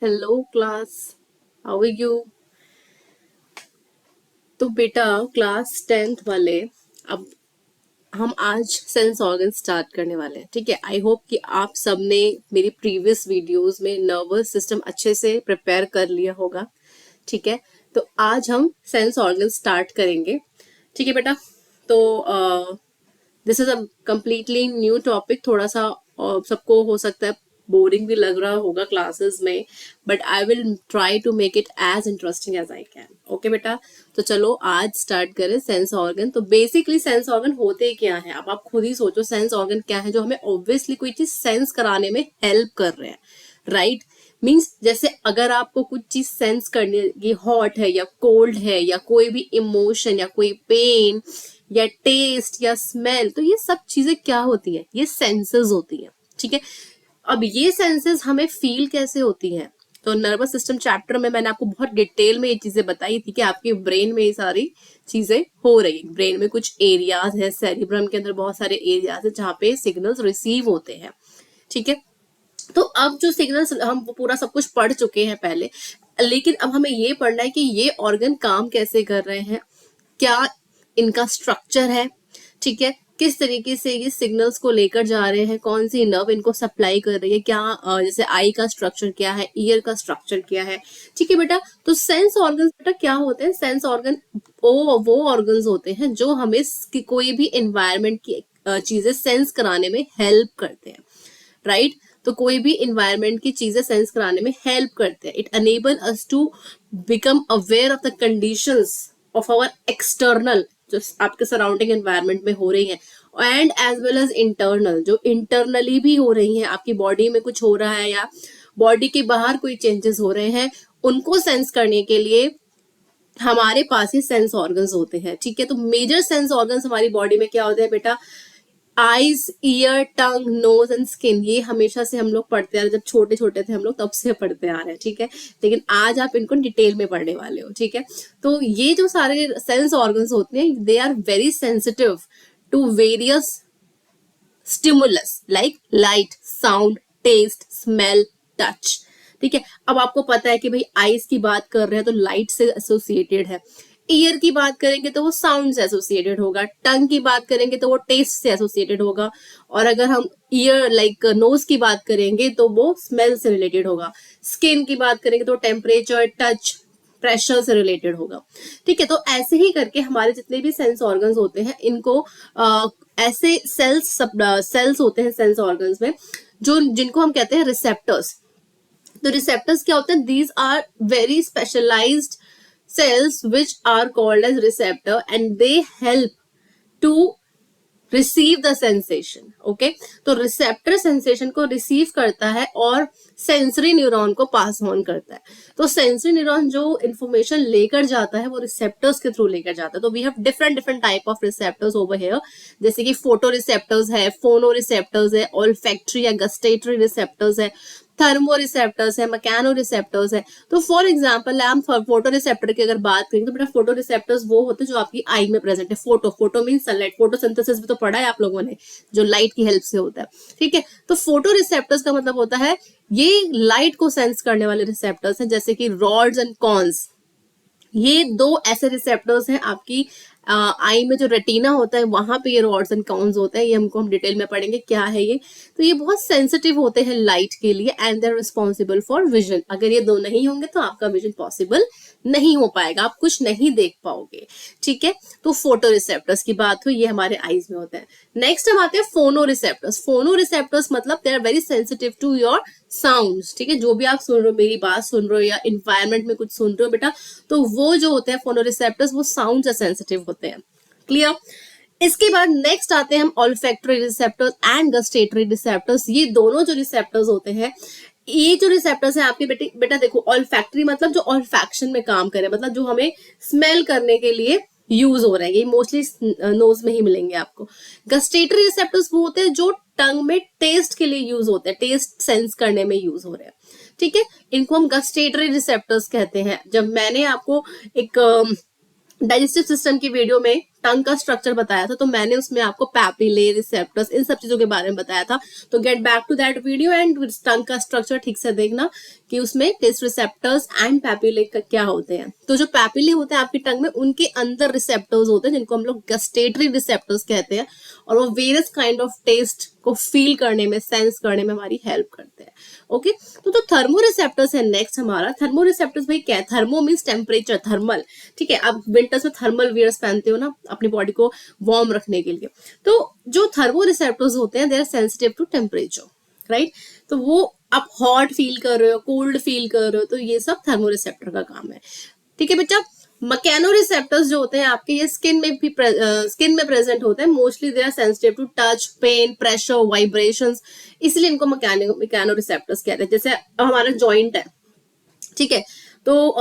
Hello class, how are you. तो बेटा class 10th वाले, अब हम आज सेंस ऑर्गन स्टार्ट करने वाले हैं। ठीक है, आई होप कि आप सबने मेरी प्रीवियस वीडियोस में नर्वस सिस्टम अच्छे से प्रिपेयर कर लिया होगा। ठीक है, तो आज हम सेंस ऑर्गन स्टार्ट करेंगे। ठीक है बेटा, तो this is a completely new topic. थोड़ा सा सबको हो सकता है बोरिंग भी लग रहा होगा क्लासेस में, but I will try to make it as interesting as I can. Okay बेटा, तो चलो आज स्टार्ट करें सेंस ऑर्गन। तो बेसिकली सेंस ऑर्गन होते क्या है, अब आप खुद ही सोचो सेंस ऑर्गन क्या है जो हमें ऑब्वियसली कोई चीज सेंस कराने में हेल्प कर रहे हैं, राइट। मीन्स जैसे अगर आपको कुछ चीज सेंस करने की, हॉट है या कोल्ड है या कोई भी इमोशन या कोई पेन या टेस्ट या स्मेल, तो ये सब चीजें क्या होती है, ये सेंसेस होती है। ठीक है, अब ये सेंसेस हमें फील कैसे होती हैं। तो नर्वस सिस्टम चैप्टर में मैंने आपको बहुत डिटेल में ये चीजें बताई थी कि आपके ब्रेन में ये सारी चीजें हो रही है। ब्रेन में कुछ एरियाज है, सेरिब्रम के अंदर बहुत सारे एरियाज है जहाँ पे सिग्नल्स रिसीव होते हैं। ठीक है, तो अब जो सिग्नल्स हम पूरा सब कुछ पढ़ चुके हैं पहले, लेकिन अब हमें ये पढ़ना है कि ये ऑर्गन काम कैसे कर रहे हैं, क्या इनका स्ट्रक्चर है। ठीक है, किस तरीके से ये सिग्नल्स को लेकर जा रहे हैं, कौन सी नर्व इनको सप्लाई कर रही है, क्या जैसे आई का स्ट्रक्चर क्या है, ईयर का स्ट्रक्चर क्या है। ठीक है बेटा, तो सेंस ऑर्गन्स बेटा क्या होते हैं, सेंस ऑर्गन वो ऑर्गन्स होते हैं जो हमें कोई भी एनवायरनमेंट की चीजें सेंस कराने में हेल्प करते हैं, राइट। तो कोई भी इन्वायरमेंट की चीजें सेंस कराने में हेल्प करते हैं। It enable us to become aware of the conditions of our external, जो आपके सराउंडिंग एनवायरनमेंट में हो रही है, and as well as internal, जो इंटरनली भी हो रही है, आपकी बॉडी में कुछ हो रहा है या बॉडी के बाहर कोई चेंजेस हो रहे हैं, उनको सेंस करने के लिए हमारे पास ही सेंस ऑर्गन्स होते हैं। ठीक है, तो मेजर सेंस ऑर्गन्स हमारी बॉडी में क्या होते हैं बेटा, eyes, ear, tongue, nose and skin. ये हमेशा से हम लोग पढ़ते आ रहे, जब छोटे छोटे थे हम लोग तब से पढ़ते आ रहे हैं। ठीक है, लेकिन आज आप इनको डिटेल में पढ़ने वाले हो। ठीक है, तो ये जो सारे सेंस ऑर्गन्स होते हैं, they are very sensitive to various stimulus like light, sound, taste, smell, touch. ठीक है, अब आपको पता है कि भाई आईज की बात कर रहे हैं तो लाइट से एसोसिएटेड है, ईयर की बात करेंगे तो वो साउंड से एसोसिएटेड होगा, टंग की बात करेंगे तो वो टेस्ट से एसोसिएटेड होगा, और अगर हम ईयर लाइक नोज की बात करेंगे तो वो स्मेल से रिलेटेड होगा, स्किन की बात करेंगे तो टेम्परेचर, टच, प्रेशर से रिलेटेड होगा। ठीक है, तो ऐसे ही करके हमारे जितने भी सेंस ऑर्गन्स होते हैं, इनको ऐसे सेल्स होते हैं सेंस ऑर्गन्स में, जो जिनको हम कहते हैं रिसेप्टर्स। तो रिसेप्टर्स क्या होते हैं, these are very specialized cells which are called as receptor and they help to receive the sensation. Okay, तो रिसेप्टर सेंसेशन को रिसीव करता है और सेंसरी न्यूरॉन को पास ऑन करता है। तो सेंसरी न्यूरॉन जो इंफॉर्मेशन लेकर जाता है वो रिसेप्टर्स के थ्रू लेकर जाता है। तो we have different different type of receptors over here, जैसे कि फोटो रिसेप्टर्स है, फोनो रिसेप्टर्स है, ऑल्फैक्टरी या गस्टेटरी रिसेप्टर्स है, थर्मो रिसेप्टर्स है, मैकेनो रिसेप्टर्स है। तो फॉर एग्जाम्पल हम फोटो रिसेप्टर की अगर बात करें तो बेटा फोटो रिसेप्टर्स वो होते हैं जो आपकी आई में प्रेजेंट है। फोटो मीन सनलाइट, फोटोसिंथेसिस भी तो पढ़ा है आप लोगों ने, जो लाइट की हेल्प से होता है। ठीक है, तो फोटो रिसेप्टर्स का मतलब होता है ये लाइट को सेंस करने वाले रिसेप्टर्स हैं, जैसे कि रॉड्स एंड कॉन्स। ये दो ऐसे रिसेप्टर्स हैं आपकी आई में, जो रेटिना होता है वहां पे ये रॉड्स एंड कॉन्स होते हैं। ये हम डिटेल में पढ़ेंगे क्या है ये। तो ये बहुत सेंसिटिव होते हैं लाइट के लिए and they are responsible for vision. अगर ये दो नहीं होंगे तो आपका विजन पॉसिबल नहीं हो पाएगा, आप कुछ नहीं देख पाओगे। ठीक है, तो फोटो रिसेप्टर्स की बात हुई, ये हमारे आईज में होते हैं। नेक्स्ट हम आते हैं फोनो रिसेप्टर्स। फोनो रिसेप्टर्स मतलब they are very sensitive to your sounds. ठीक है, जो भी आप सुन रहे हो, मेरी बात सुन रहे हो या इन्वायरमेंट में कुछ सुन रहे हो बेटा, तो वो जो होते हैं फोनो रिसेप्टर्स वो साउंड से सेंसिटिव होते हैं। क्लियर। इसके बाद नेक्स्ट आते हैं हम olfactory receptors and gustatory receptors. ये दोनों जो रिसेप्टर्स होते हैं, ये जो रिसेप्टर्स हैं आपके बेटा देखो, ऑल्फैक्टरी मतलब जो ऑल्फैक्शन में काम करे, मतलब जो हमें स्मेल करने के लिए यूज हो रहे हैं, ये मोस्टली नोज में ही मिलेंगे आपको। गस्टेटरी रिसेप्टर्स वो होते हैं जो टंग में टेस्ट के लिए यूज होते हैं, टेस्ट सेंस करने में यूज हो रहे हैं। ठीक है, इनको हम गस्टेटरी रिसेप्टर्स कहते हैं। जब मैंने आपको एक डाइजेस्टिव सिस्टम की वीडियो में टंग का स्ट्रक्चर बताया था, तो मैंने उसमें आपको पैपिले, रिसेप्टर्स, इन सब चीजों के बारे में बताया था। तो get back to that video and tongue का स्ट्रक्चर ठीक से देखना कि उसमें टेस्ट रिसेप्टर्स एंड पैपिले क्या होते हैं। तो जो पैपिले होते हैं आपकी टंग में, उनके अंदर रिसेप्टर्स होते हैं जिनको हम लोग गस्टेटरी रिसेप्टर्स कहते हैं, और वो वेरियस काइंड ऑफ टेस्ट को फील करने में, सेंस करने में हमारी हेल्प करते हैं। ओके, तो थर्मो रिसेप्टर्स है नेक्स्ट हमारा। थर्मो रिसेप्टर्स भाई क्या है? थर्मो मीन्स टेम्परेचर, थर्मल, ठीक है। आप विंटर्स में थर्मल वियर्स पहनते हो ना अपनी बॉडी को वार्म रखने के लिए। तो जो थर्मो रिसेप्टर्स होते हैं, they are sensitive to temperature, right. तो वो आप हॉट फील कर रहे हो, कोल्ड फील कर रहे हो, तो ये सब थर्मो रिसेप्टर का काम है, ठीक है बच्चा। मैकेनो रिसेप्टर्स जो होते हैं आपके, ये स्किन में प्रेजेंट होते हैं। Mostly they are sensitive to touch, pain, pressure, vibrations, इसलिए इनको मैकेनो रिसेप्टर्स कहते हैं। जैसे हमारा जॉइंट है, ठीक है, तो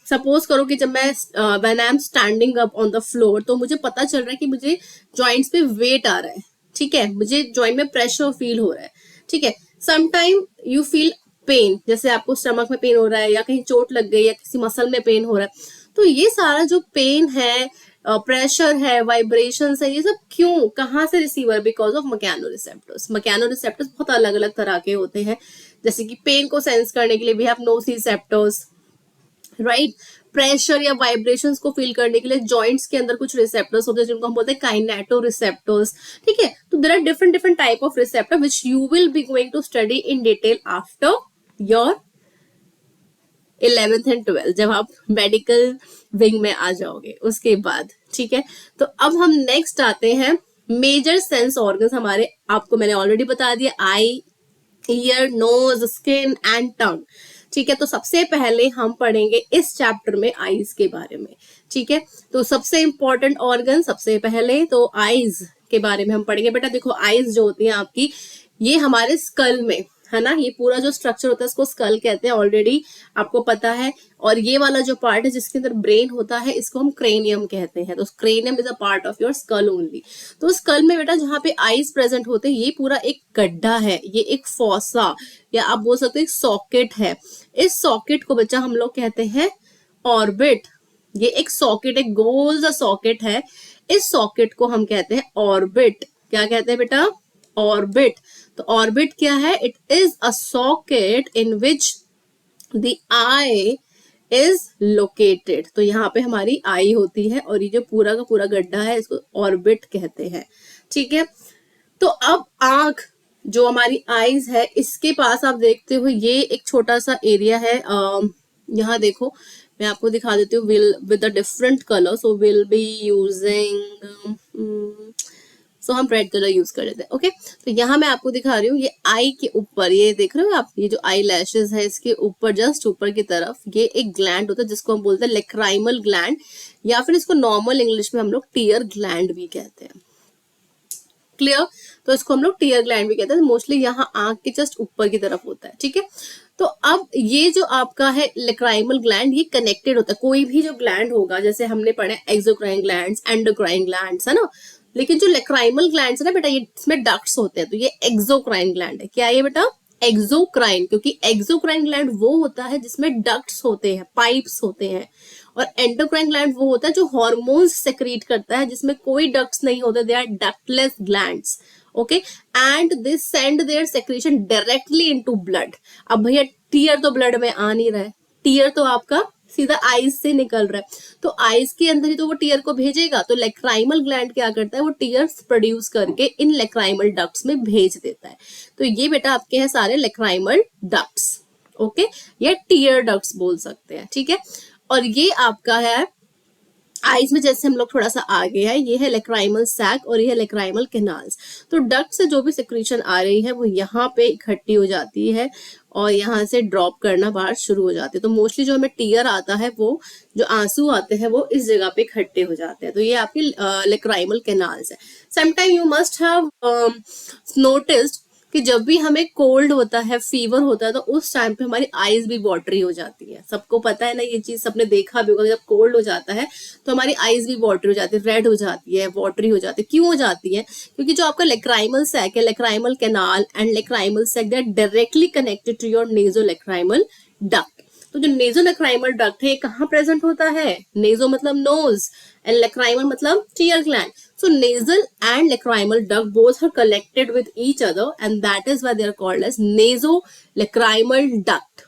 सपोज करो कि जब मैं when I am standing up on the floor, तो मुझे पता चल रहा है कि मुझे जॉइंट्स पे वेट आ रहा है, ठीक है, मुझे जॉइंट में प्रेशर फील हो रहा है, ठीक है। समटाइम यू फील पेन, जैसे आपको स्टमक में पेन हो रहा है या कहीं चोट लग गई या किसी मसल में पेन हो रहा है, तो ये सारा जो पेन है, प्रेशर है, वाइब्रेशंस है, ये सब क्यों, कहाँ से रिसीव है? Because of mechano receptors. Mechano receptors बहुत अलग अलग तरह के होते हैं, जैसे कि पेन को सेंस करने के लिए we have nociceptors, right. Pressure या वाइब्रेशंस को फील करने के लिए जॉइंट्स के अंदर कुछ रिसेप्टर्स होते हैं जिनको हम बोलते हैं काइनेटो रिसेप्टर्स, ठीक है। तो there are different different type of receptor which you will be going to study in detail after your 11th and 12th, जब आप मेडिकल विंग में आ जाओगे उसके बाद, ठीक है। तो अब हम नेक्स्ट आते हैं मेजर सेंस ऑर्गन्स हमारे, आपको मैंने ऑलरेडी बता दिया, eye, ear, nose, skin and tongue, ठीक है। तो सबसे पहले हम पढ़ेंगे इस चैप्टर में आईज के बारे में, ठीक है। तो सबसे इंपॉर्टेंट ऑर्गन सबसे पहले तो आईज के बारे में हम पढ़ेंगे। बेटा देखो, आईज जो होती हैं आपकी, ये हमारे स्कल में है ना, ये पूरा जो स्ट्रक्चर होता है इसको स्कल कहते हैं, ऑलरेडी आपको पता है। और ये वाला जो पार्ट है जिसके अंदर ब्रेन होता है, इसको हम क्रेनियम कहते हैं। तो cranium is a part of your skull only. तो स्कल में बेटा जहाँ पे आईज प्रेजेंट होते हैं, ये पूरा एक गड्ढा है, ये एक फॉसा या आप बोल सकते हो एक सॉकेट है। इस सॉकेट को बच्चा हम लोग कहते हैं ऑर्बिट। ये एक सॉकेट, एक गोल सा सॉकेट है, इस सॉकेट को हम कहते हैं ऑर्बिट। क्या कहते हैं बेटा? ऑर्बिट। तो ऑर्बिट क्या है? It is a socket in which the I is located. तो यहाँ पे हमारी आई होती है और ये जो पूरा का पूरा गड्ढा है इसको ऑर्बिट कहते हैं, ठीक है। तो अब आंख जो हमारी आईज है, इसके पास आप देखते हो ये एक छोटा सा एरिया है। यहाँ देखो, मैं आपको दिखा देती हूँ with a different colour. So will be using, so हम रेड कलर यूज कर लेते हैं, ओके। तो यहाँ मैं आपको दिखा रही हूँ, ये आई के ऊपर, ये देख रहे हो आप, ये जो आई लैशेज है इसके ऊपर, जस्ट ऊपर की तरफ ये एक ग्लैंड होता है जिसको हम बोलते हैं लेक्राइमल ग्लैंड, या फिर इसको नॉर्मल इंग्लिश में हम लोग टीयर ग्लैंड भी कहते हैं। क्लियर? तो इसको हम लोग टीयर ग्लैंड भी कहते हैं। मोस्टली यहाँ आंख के जस्ट ऊपर की तरफ होता है, ठीक है। तो अब ये जो आपका है लेक्राइमल ग्लैंड, ये कनेक्टेड होता है। कोई भी जो ग्लैंड होगा, जैसे हमने पढ़े एक्सोक्राइन ग्लैंड्स, एंडोक्राइन ग्लैंड्स, है ना, लेकिन जो लेक्राइमल ग्लैंड्स है ना बेटा, ये इसमें डक्ट्स होते हैं। तो ये एक्सोक्राइन ग्लैंड है। क्या है ये बेटा? एक्सोक्राइन। क्योंकि एक्सोक्राइन ग्लैंड वो होता है जिसमें डक्ट्स होते हैं, पाइप्स होते हैं, और एंडोक्राइन ग्लैंड वो होता है जो हार्मोन्स सेक्रीट करता है, जिसमें कोई डक्ट्स नहीं होते, they are ductless glands, okay. And they send their secretion directly into blood. अब भैया टीयर तो ब्लड में आ नहीं रहा है, टीयर तो आपका सीधा आईज से निकल रहा है, तो आईज के अंदर ही तो वो टीयर को भेजेगा। तो लेक्राइमल ग्लैंड क्या करता है, वो टीयर्स प्रोड्यूस करके इन लेक्राइमल डक्ट्स में भेज देता है। तो ये बेटा आपके हैं सारे लेक्राइमल डक्ट्स, ओके, या टीयर डक्ट्स बोल सकते हैं, ठीक है। और ये आपका है आईज में, जैसे हम लोग थोड़ा सा आगे है, ये है लेक्राइमल सैक और ये है लेक्राइमल कैनाल्स। तो डक्ट से जो भी सिक्रीशन आ रही है वो यहाँ पे इकट्ठी हो जाती है और यहाँ से ड्रॉप करना बाहर शुरू हो जाती है। तो मोस्टली जो हमें टीयर आता है, वो जो आंसू आते हैं वो इस जगह पे इकट्ठे हो जाते हैं। तो ये आपकी लेक्राइमल कैनाल्स है। Sometime you must have noticed कि जब भी हमें कोल्ड होता है, फीवर होता है, तो उस टाइम पे हमारी आईज भी वाटरी हो जाती है। सबको पता है ना ये चीज, सबने देखा भी होगा, जब कोल्ड हो जाता है तो हमारी आईज भी वाटरी हो जाती है, रेड हो जाती है, वाटरी हो जाती है। क्यों हो जाती है? क्योंकि जो आपका लेक्राइमल सैक है, lacrimal canal and lacrimal sac, they are directly connected to your nasolacrimal duct. तो जो नेजोलेक्राइमल डक्ट है ये कहाँ प्रेजेंट होता है? नेजो मतलब नोज एंड लेक्राइमल मतलब tear gland. So nasal and lacrimal duct both are connected with each other and that is why they are called as nasolacrimal duct.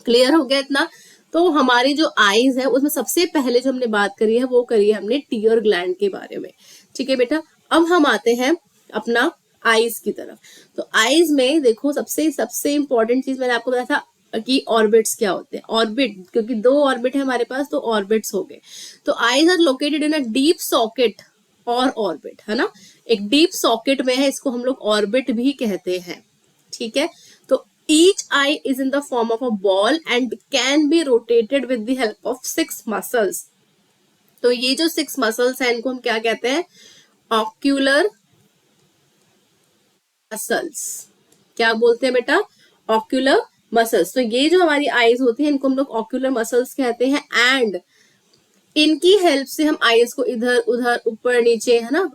Clear हो गया इतना? तो हमारी जो आईज है उसमें सबसे पहले जो हमने बात करी है वो करी है हमने टीयर ग्लैंड के बारे में. ठीक है बेटा, अब हम आते हैं अपना आईज की तरफ. तो आईज में देखो सबसे सबसे इंपॉर्टेंट चीज मैंने आपको बताया था कि ऑर्बिट्स क्या होते हैं. ऑर्बिट, क्योंकि दो ऑर्बिट है हमारे पास तो ऑर्बिट्स हो गए. तो eyes are located in a deep socket और ऑर्बिट, है ना. एक डीप सॉकेट में है, इसको हम लोग ऑर्बिट भी कहते हैं. ठीक है, तो each eye is in the form of a ball and can be rotated with the help of 6 muscles. तो ये जो 6 muscles हैं इनको हम क्या कहते हैं? ocular muscles. क्या बोलते हैं बेटा? ocular muscles. तो ये जो हमारी आईज होती है इनको हम लोग ocular muscles कहते हैं एंड इनकी हेल्प से हम आईज को इधर उधर ऊपर नीचे, है ना,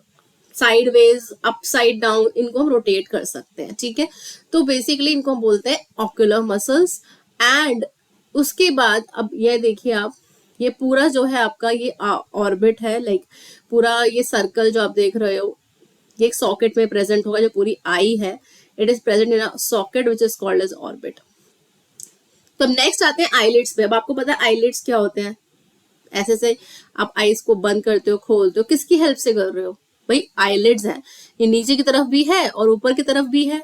साइडवेज अपसाइड डाउन, इनको हम रोटेट कर सकते हैं. ठीक है, तो बेसिकली इनको हम बोलते हैं ऑक्यूलर मसल्स. एंड उसके बाद अब ये देखिए आप, ये पूरा जो है आपका ये ऑर्बिट है, लाइक पूरा ये सर्कल जो आप देख रहे हो ये एक सॉकेट में प्रेजेंट होगा. जो पूरी आई है it is present in a socket which is called as orbit. तो अब नेक्स्ट आते हैं आईलिड्स पे. अब आपको पता है आईलिड्स क्या होते हैं? ऐसे से आप आईज को बंद करते हो, खोलते हो, किसकी हेल्प से कर रहे हो? भाई आईलिड्स है, ये नीचे की तरफ भी है और ऊपर की तरफ भी है.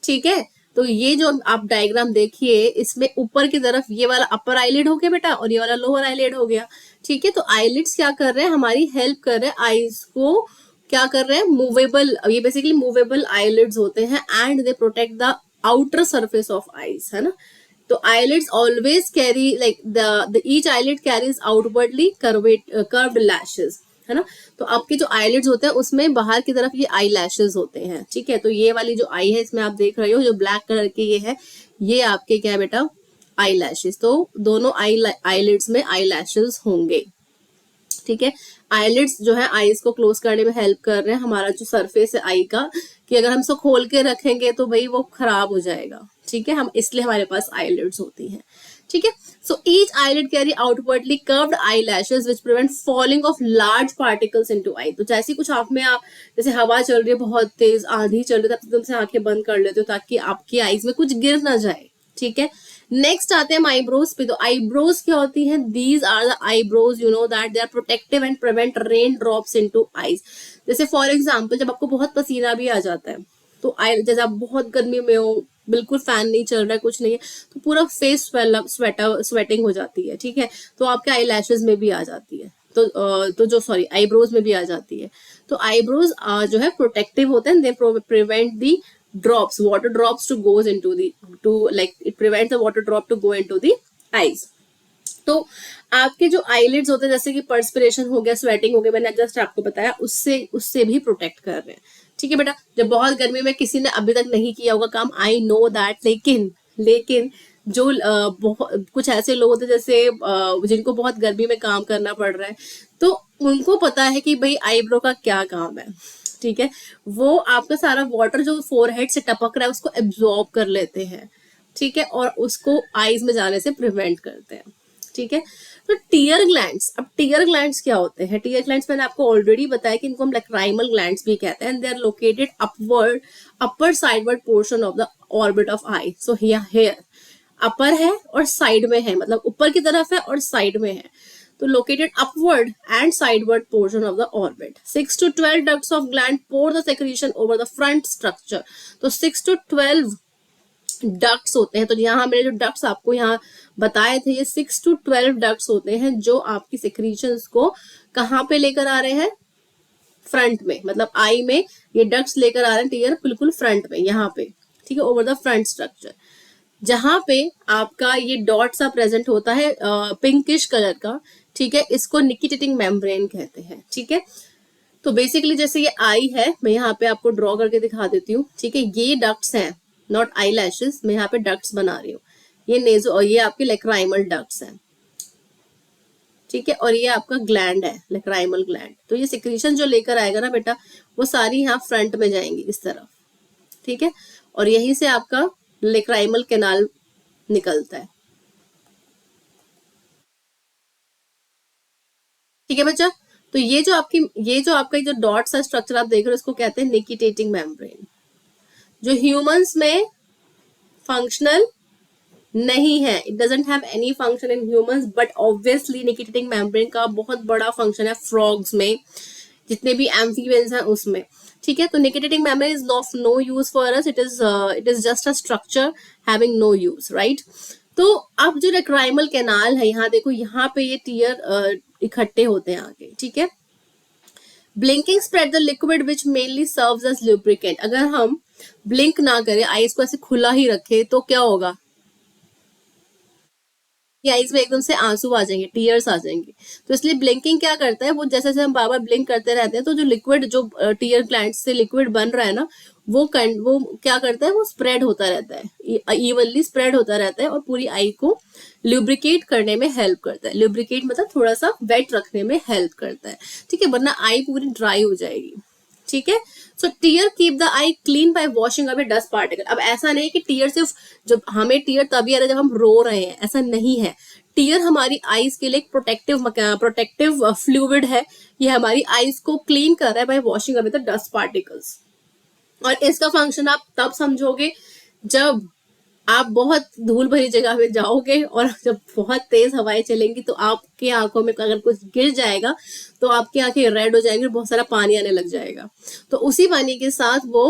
ठीक है, तो ये जो आप डायग्राम देखिए इसमें ऊपर की तरफ ये वाला अपर आईलिड हो गया बेटा और ये वाला लोअर आईलिड हो गया. ठीक है, तो आईलिड्स क्या कर रहे हैं? हमारी हेल्प कर रहे हैं आईज को, क्या कर रहे हैं? मूवेबल, ये बेसिकली मूवेबल आईलिड्स होते हैं and they protect the outer surface of eyes, है ना. तो eyelids always carry like the each eyelid carries outwardly curved lashes, है ना. तो आपके जो eyelids होते हैं उसमें बाहर की तरफ ये आई लैशेज होते हैं. ठीक है, तो ये वाली जो आई है इसमें आप देख रहे हो जो ब्लैक कलर की ये है, ये आपके क्या है बेटा? Eye lashes. तो दोनों eyelids में आई लैशेज होंगे. ठीक है, आईलिड्स जो है आईज को क्लोज करने में हेल्प कर रहे हैं. हमारा जो सरफेस है आई का, कि अगर हम इसको खोल के रखेंगे तो भाई वो खराब हो जाएगा. ठीक है, हम इसलिए हमारे पास आईलिड्स होती हैं. ठीक है, so each eyelid carry outwardly curved eye lashes which prevent falling of large particles into I. तो जैसे कुछ आंख में आप, जैसे हवा चल रही है बहुत तेज, आंधी चल रही है, तब एकदम से आंखें बंद कर लेते हो ताकि आपकी आईज में कुछ गिर ना जाए. ठीक है, नेक्स्ट आते हैं हम आईब्रोज पे. तो आईब्रोज क्या होती हैं? These are the eyebrows, you know that they are protective and prevent rain drops into eyes. जैसे फॉर एग्जांपल जब आपको बहुत पसीना भी आ जाता है तो जैसे आप बहुत गर्मी में हो, बिल्कुल फैन नहीं चल रहा है, कुछ नहीं है, तो पूरा फेस स्वेटिंग हो जाती है. ठीक है, तो आपके आई लैशेज में भी आ जाती है. तो जो सॉरी आईब्रोज में भी आ जाती है. तो आईब्रोज जो है प्रोटेक्टिव होते हैं, they prevent the drops, water drops to goes into the, to like it prevents the water drop to go into the eyes. तो आपके जो आईलिड्स होते हैं, जैसे कि पर्सपिरेशन हो गया, स्वेटिंग हो गया, मैंने जस्ट आपको बताया, उससे भी प्रोटेक्ट कर रहे हैं. ठीक है बेटा, जब बहुत गर्मी में किसी ने अभी तक नहीं किया होगा काम, आई नो दैट, लेकिन जो कुछ ऐसे लोग होते हैं जैसे जिनको बहुत गर्मी में काम करना पड़ रहा है, तो उनको पता है कि भाई आईब्रो का क्या काम है. ठीक है, वो आपका सारा वाटर जो फोरहेड से टपक रहा है उसको एब्जॉर्ब कर लेते हैं. ठीक है, और उसको आईज में जाने से प्रिवेंट करते हैं. ठीक है, तो टीयर ग्लैंड्स. अब टीयर ग्लैंड्स क्या होते हैं? टीयर ग्लैंड्स मैंने आपको ऑलरेडी बताया कि इनको हम लैक्राइमल ग्लैंड्स भी कहते हैं. They are located upper sideward portion of the orbit of eye. So here upper है और साइड में है, मतलब ऊपर की तरफ है और साइड में है. तो located upward and sideward portion of the orbit. 6 to 12 ducts of gland pour the secretion over the front structure. तो 6 to 12 डक्ट्स होते हैं. तो यहाँ मैंने जो डक्ट्स आपको यहाँ बताए थे, ये 6 to 12 डक्ट्स होते हैं जो आपकी सेक्रीशंस को कहाँ पे लेकर आ रहे हैं? फ्रंट में, मतलब आई में ये डक्ट्स लेकर आ रहे हैं टीयर बिल्कुल फ्रंट में, यहाँ पे. ठीक है, ओवर द फ्रंट स्ट्रक्चर, जहां पे आपका ये डॉट सा प्रेजेंट होता है पिंकिश कलर का. ठीक है, इसको निकिटेटिंग मेम्ब्रेन कहते हैं. ठीक है, तो बेसिकली जैसे ये आई है, मैं यहाँ पे आपको ड्रॉ करके दिखा देती हूँ. ठीक है, ये डक्ट्स हैं, नॉट आई लैशेस, मैं यहाँ पे डक्ट्स बना रही हूँ. ये नेजो और ये आपके लेक्राइमल डक्ट्स हैं. ठीक है, और ये आपका ग्लैंड है, लेक्राइमल ग्लैंड. तो ये सिक्रीशन जो लेकर आएगा ना बेटा, वो सारी यहाँ फ्रंट में जाएंगी इस तरफ. ठीक है, और यहीं से आपका लेक्राइमल कैनाल निकलता है. ठीक है बच्चा। तो ये जो आपका जो डॉट सा स्ट्रक्चर आप देख रहे हो इसको कहते हैं निकिटेटिंग मेम्ब्रेन, जो ह्यूमंस में फंक्शनल नहीं है। It doesn't have any function in humans, but obviously nictitating membrane का बहुत बड़ा फंक्शन है फ्रॉग्स में, जितने भी एम्फीबियंस हैं उसमें। ठीक है, तो nictitating membrane is of no use for us, it is just a structure having no use, right. तो अब जो लेक्राइमल कैनाल है, यहाँ देखो, यहाँ पे ये टीयर इकट्ठे होते हैं आगे। ठीक है, blinking spread the liquid which mainly serves as lubricant. अगर हम ब्लिंक ना करें, आईज को ऐसे खुला ही रखे, तो क्या होगा, कि आईज में एकदम से आंसू आ जाएंगे, टीयर्स आ जाएंगे। तो इसलिए ब्लिंकिंग क्या करता है, वो जैसे जैसे हम बार बार ब्लिंक करते रहते हैं, तो जो लिक्विड, जो टीयर ग्लैंड से लिक्विड बन रहा है ना, वो क्या करता है, वो स्प्रेड होता रहता है, इवनली स्प्रेड होता रहता है, और पूरी आई को ल्यूब्रिकेट करने में हेल्प करता है। ल्यूब्रिकेट मतलब थोड़ा सा वेट रखने में हेल्प करता है। ठीक है, वरना आई पूरी ड्राई हो जाएगी। ठीक है, so tear keep the eye clean by washing away dust particle. अब ऐसा नहीं कि टीयर सिर्फ, जब हमें टीयर तभी आ रहा है जब हम रो रहे हैं, ऐसा नहीं है। टीयर हमारी आईज के लिए एक प्रोटेक्टिव फ्लूइड है। ये हमारी आईज को क्लीन कर रहा है bye washing away the dust particles. और इसका फंक्शन आप तब समझोगे जब आप बहुत धूल भरी जगह में जाओगे, और जब बहुत तेज हवाएं चलेंगी तो आपकी आंखों में अगर कुछ गिर जाएगा तो आपकी आंखें रेड हो जाएंगी और बहुत सारा पानी आने लग जाएगा। तो उसी पानी के साथ वो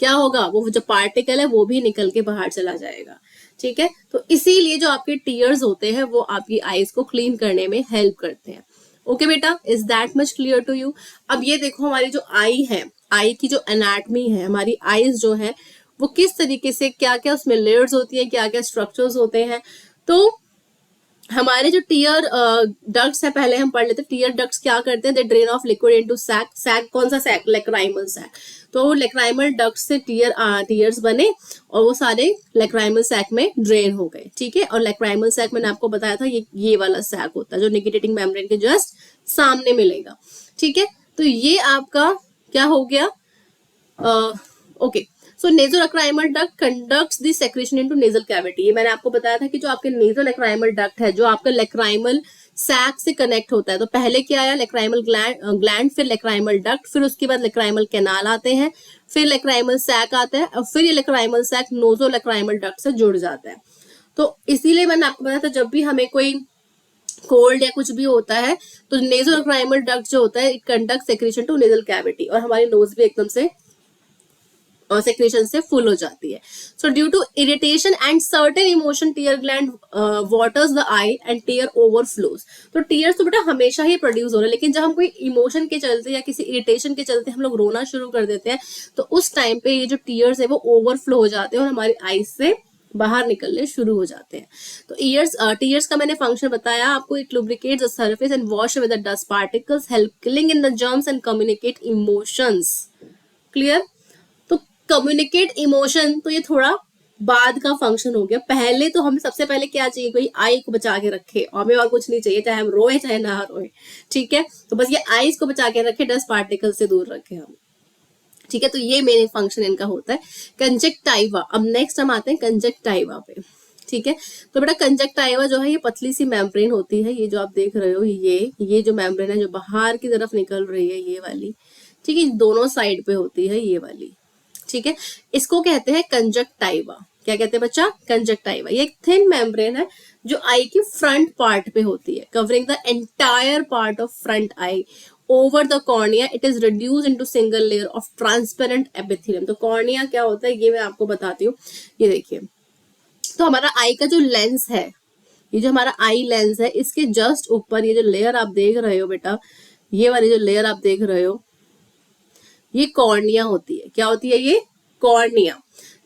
क्या होगा, वो जो पार्टिकल है वो भी निकल के बाहर चला जाएगा। ठीक है, तो इसीलिए जो आपके टीयर्स होते हैं वो आपकी आईज को क्लीन करने में हेल्प करते हैं। ओके बेटा, is that much clear to you. अब ये देखो, हमारी जो आई है, आई की जो एनाटमी है, हमारी आईज जो है वो किस तरीके से, क्या क्या उसमें लेयर्स होती हैं, क्या क्या स्ट्रक्चर्स होते हैं। तो हमारे जो टीयर डक्ट्स है, पहले हम पढ़ लेते हैं। टीयर डक्ट्स क्या करते हैं, they drain off liquid into sac. Sac कौन सा सैक, लेक्राइमल सैक। तो लेक्राइमल डक्ट से टीयर्स बने और वो सारे लेक्राइमल सैक में ड्रेन हो गए। ठीक है, और लेक्राइमल सैक मैंने आपको बताया था, ये वाला सैक होता है जो निकिटेटिंग मेम्ब्रेन के जस्ट सामने मिलेगा। ठीक है, तो ये आपका क्या हो गया, okay. So nasolacrimal duct conducts the secretion into nasal cavity. ये मैंने आपको बताया था कि जो आपके नेज़ोलैक्राइमल डक्ट है, जो आपका लेक्राइमल सैक से कनेक्ट होता है, तो पहले क्या आया, लेक्राइमल ग्लैंड, फिर लेक्राइमल डक्ट, फिर उसके बाद लेक्राइमल कैनाल आते हैं, फिर लेक्राइमल सैक आता है, और फिर ये लेक्राइमल सैक नोज़ोलैक्राइमल डक्ट से जुड़ जाता है। तो इसीलिए मैंने आपको बताया था, जब भी हमें कोई कोल्ड या कुछ भी होता है तो नेज़ोलैक्राइमल डक्ट जो होता है, it conduct secretion to nasal cavity, और हमारी नोज भी एकदम से सेक्रेशन से फुल हो जाती है। So due to irritation and certain emotion, tear gland waters the eye and tear overflows. तो टीयर्स तो बेटा हमेशा ही प्रोड्यूस हो रहे हैं, लेकिन जब हम कोई इमोशन के चलते या किसी इरिटेशन के चलते हम लोग रोना शुरू कर देते हैं, तो उस टाइम पे ये जो टीयर्स है वो ओवरफ्लो हो जाते हैं और हमारी आईज से बाहर निकलने शुरू हो जाते हैं। तो टीयर्स का मैंने फंक्शन बताया आपको। It lubricates the surface and wash away the dust particles, help killing in the germs and communicate emotions. Clear. तो कम्युनिकेट इमोशन, तो ये थोड़ा बाद का फंक्शन हो गया। पहले तो हमें सबसे पहले क्या चाहिए, कोई आई को बचा के रखे, और हमें और कुछ नहीं चाहिए, चाहे हम रोए चाहे ना रोए। ठीक है, तो बस ये आईज को बचा के रखे, डस्ट पार्टिकल से दूर रखे हम। ठीक है, तो ये मेन फंक्शन इनका होता है। कंजक्टाइवा, अब नेक्स्ट हम आते हैं कंजक्टाइवा पे। ठीक है, तो बेटा कंजक्टाइवा जो है ये पतली सी मेम्ब्रेन होती है। ये जो आप देख रहे हो, ये जो मेम्ब्रेन है जो बाहर की तरफ निकल रही है, ये वाली। ठीक है, दोनों साइड पे होती है ये वाली। ठीक है, इसको कहते हैं कंजक्टाइवा। क्या कहते हैं बच्चा, कंजक्टाइवा। ये एक थिन मेम्ब्रेन है जो आई की फ्रंट पार्ट पे होती है, covering the entire part of front I. Over the cornea it is reduce into single layer of transparent epithelium. तो कॉर्निया क्या होता है ये मैं आपको बताती हूँ। ये देखिए, तो हमारा आई का जो लेंस है, ये जो हमारा आई लेंस है, इसके जस्ट ऊपर ये जो लेयर आप देख रहे हो बेटा, ये वाली जो लेयर आप देख रहे हो, ये कॉर्निया होती है। क्या होती है ये, कॉर्निया।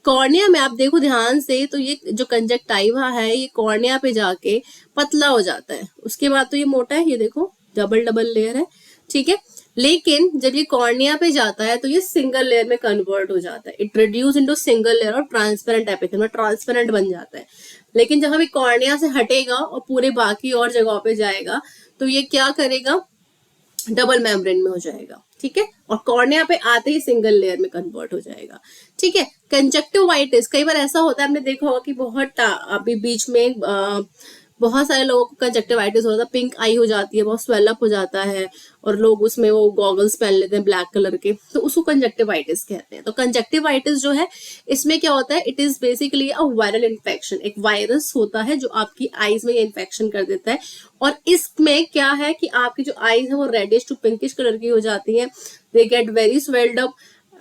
कॉर्निया में आप देखो ध्यान से, तो ये जो कंजक्टाइवा है ये कॉर्निया पे जाके पतला हो जाता है, उसके बाद तो ये मोटा है। ये देखो डबल डबल लेयर है। ठीक है, लेकिन जब ये कॉर्निया पे जाता है तो ये सिंगल लेयर में कन्वर्ट हो जाता है। It reduce into single layer और ट्रांसपेरेंट एपिथेलियम, ट्रांसपेरेंट बन जाता है। लेकिन जब हम कॉर्निया से हटेगा और पूरे बाकी और जगहों पे जाएगा तो ये क्या करेगा, डबल मेम्ब्रेन में हो जाएगा। ठीक है, और कॉर्निया पे आते ही सिंगल लेयर में कन्वर्ट हो जाएगा। ठीक है, कंजक्टिवाइटिस, कई बार ऐसा होता है, आपने देखा होगा कि बहुत अभी बीच में बहुत सारे लोगों को कंजक्टिवाइटिस होता है, पिंक आई हो जाती है, बहुत स्वेल अप हो जाता है और लोग उसमें वो गॉगल्स पहन लेते हैं ब्लैक कलर के, तो उसको कंजक्टिवाइटिस कहते हैं। तो कंजक्टिवाइटिस जो है इसमें क्या होता है, it is basically a viral infection, एक वायरस होता है जो आपकी आईज में ये इन्फेक्शन कर देता है। और इसमें क्या है कि आपकी जो आईज है वो रेडिश टू पिंकिश कलर की हो जाती है, they get very swelled up,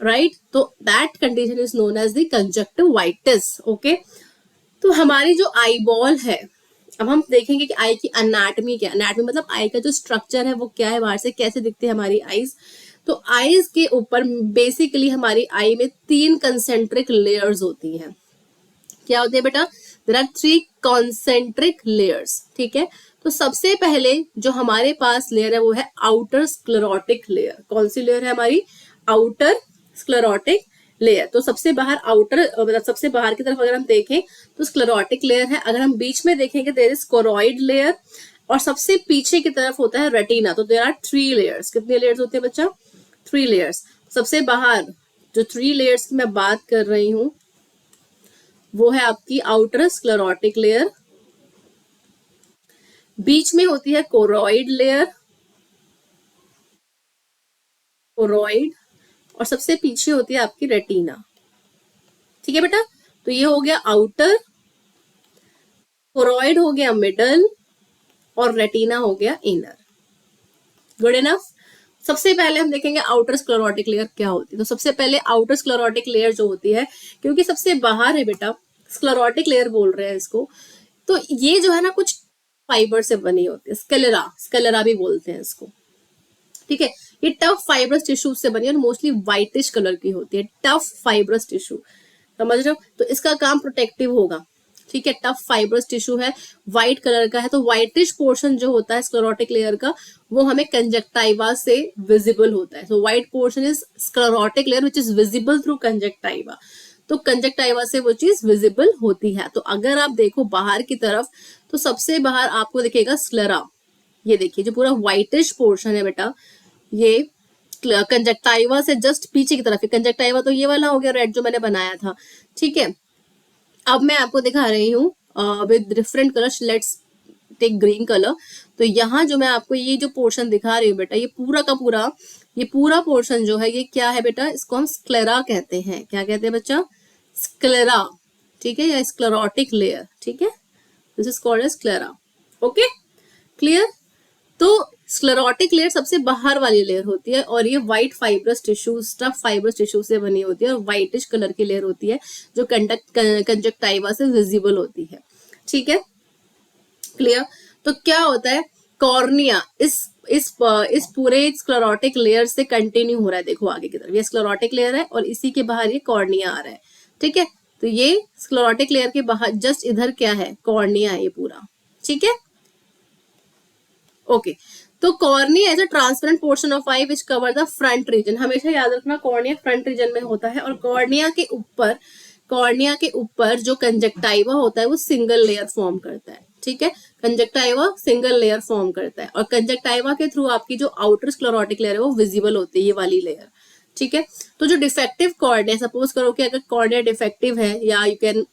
right. तो that condition is known as the conjunctivitis. Okay, तो हमारी जो आई बॉल है, अब हम देखेंगे कि आई की अनाटमी क्या है। अनाटमी मतलब आई का जो स्ट्रक्चर है वो क्या है, बाहर से कैसे दिखती है हमारी आईज। तो आईज के ऊपर बेसिकली हमारी आई में 3 कंसेंट्रिक लेयर्स होती हैं। क्या होते हैं बेटा, देयर आर 3 कॉन्सेंट्रिक लेयर्स, ठीक है। तो सबसे पहले जो हमारे पास लेयर है वो है आउटर स्क्लेरोटिक लेयर। कौन सी लेयर है हमारी, आउटर स्क्लेरोटिक लेयर। तो सबसे बाहर आउटर, मतलब सबसे बाहर की तरफ अगर हम देखें तो स्क्लेरोटिक लेयर है। अगर हम बीच में देखेंगे देयर इज कोरोइड लेयर, और सबसे पीछे की तरफ होता है रेटिना। तो देयर आर 3 लेयर्स। कितने लेयर्स होते हैं बच्चा, 3 लेयर्स। सबसे बाहर जो 3 लेयर्स की मैं बात कर रही हूं वो है आपकी आउटर स्क्लेरोटिक लेयर, बीच में होती है कोरोइड लेयर, कोरोइड, और सबसे पीछे होती है आपकी रेटिना। ठीक है बेटा, तो ये हो गया आउटर, कोरोइड हो गया मिडल, और रेटिना हो गया इनर। Good enough. सबसे पहले हम देखेंगे आउटर स्क्लेरोटिक लेयर क्या होती है। तो सबसे पहले आउटर स्क्लेरोटिक लेयर जो होती है, क्योंकि सबसे बाहर है बेटा, स्क्लेरोटिक लेयर बोल रहे हैं इसको, तो ये जो है ना कुछ फाइबर से बनी होती है, स्केलेरा, स्केलेरा भी बोलते हैं इसको, ठीक है। ये टफ फाइबरस टिश्यू से बनी है और मोस्टली व्हाइटिश कलर की होती है, टफ फाइबरस टिश्यू, समझ रहे हो। तो इसका काम प्रोटेक्टिव होगा, ठीक है। टफ फाइबरस टिश्यू है, व्हाइट कलर का है, तो व्हाइटिश पोर्शन जो होता है स्क्लेरोटिक लेयर का वो हमें कंजक्टाइवा से विजिबल होता है। So white portion is sclerotic layer which is visible through conjunctiva. तो कंजक्टाइवा से वो चीज विजिबल होती है। तो अगर आप देखो बाहर की तरफ तो सबसे बाहर आपको दिखेगा स्क्लेरा। ये देखिए जो पूरा व्हाइटिश पोर्शन है बेटा, ये कंजक्टाइवा से जस्ट पीछे की तरफ है। कंजक्टाइवा तो ये वाला हो गया रेड जो मैंने बनाया था, ठीक है। अब मैं आपको दिखा रही हूँ with different colour, let's take green colour. तो यहाँ जो मैं आपको ये जो पोर्शन दिखा रही हूँ बेटा, ये पूरा का पूरा, ये पूरा पोर्शन जो है ये क्या है बेटा, इसको हम स्क्लेरा कहते हैं। क्या कहते हैं बच्चा, स्क्लेरा, ठीक है, या स्क्लेरोटिक लेयर, ठीक है। This is called as sclera. Okay, clear. तो स्क्लेरोटिक लेयर सबसे बाहर वाली लेयर होती है और ये white fibrous tissue, stuff fibrous tissue से बनी होती है और व्हाइटिश कलर की लेयर होती है जो कंजक्टाइवा से विजिबल होती है, ठीक है, क्लियर। तो क्या होता है, कॉर्निया इस पूरे स्क्लेरोटिक लेयर से कंटिन्यू हो रहा है। देखो आगे की तरफ ये स्क्लेरोटिक लेयर है और इसी के बाहर ये कॉर्निया आ रहा है, ठीक है। तो ये स्क्लेरोटिक लेयर के बाहर जस्ट इधर क्या है, कॉर्निया है ये पूरा, ठीक है। ओके, तो cornea as a transparent portion of eye which cover the front region. हमेशा याद रखना कॉर्निया फ्रंट रीजन में होता है और कॉर्निया के ऊपर जो कंजक्टाइवा होता है वो सिंगल लेयर फॉर्म करता है, ठीक है। कंजक्टाइवा सिंगल लेयर फॉर्म करता है और कंजक्टाइवा के थ्रू आपकी जो आउटर स्क्लेरोटिक लेयर है वो विजिबल होती है, ये वाली लेयर, ठीक है। तो जो डिफेक्टिव कॉर्निया, सपोज करो कि अगर कॉर्निया डिफेक्टिव है या यू कैन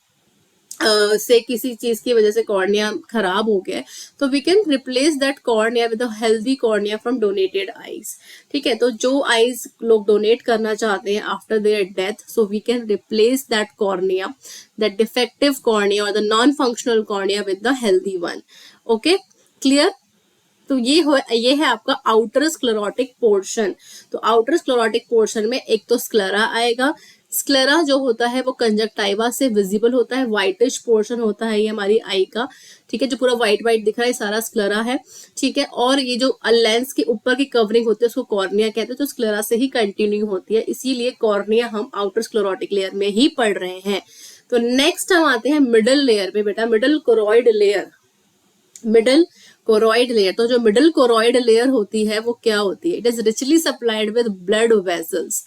से किसी चीज की वजह से कॉर्निया खराब हो गया है, तो we can replace that cornea with a healthy cornea from donated eyes, ठीक है। तो जो आईज लोग डोनेट करना चाहते हैं after their death, so we can replace that cornea, that defective cornea और the non functional cornea with the healthy one. Okay, clear. तो ये है आपका आउटर स्क्लेरोटिक पोर्शन। तो आउटर स्क्लेरोटिक पोर्शन में एक तो स्क्लेरा आएगा, स्क्लेरा जो होता है वो कंजक्टाइवा से विजिबल होता है, व्हाइटिश पोर्शन होता है ये हमारी आई का, ठीक है, जो पूरा व्हाइट व्हाइट दिख रहा है सारा स्क्लेरा है, ठीक है। और ये जो लेंस के ऊपर की कवरिंग होती है उसको कॉर्निया कहते हैं, तो स्क्लेरा से ही कंटिन्यू होती है, इसीलिए कॉर्निया हम आउटर स्क्लेरोटिक लेयर में ही पढ़ रहे हैं। तो नेक्स्ट हम आते हैं मिडल लेयर पे बेटा, middle choroid layer, middle choroid layer. तो जो मिडल कोरोइड लेयर होती है वो क्या होती है, it is richly supplied with blood vessels,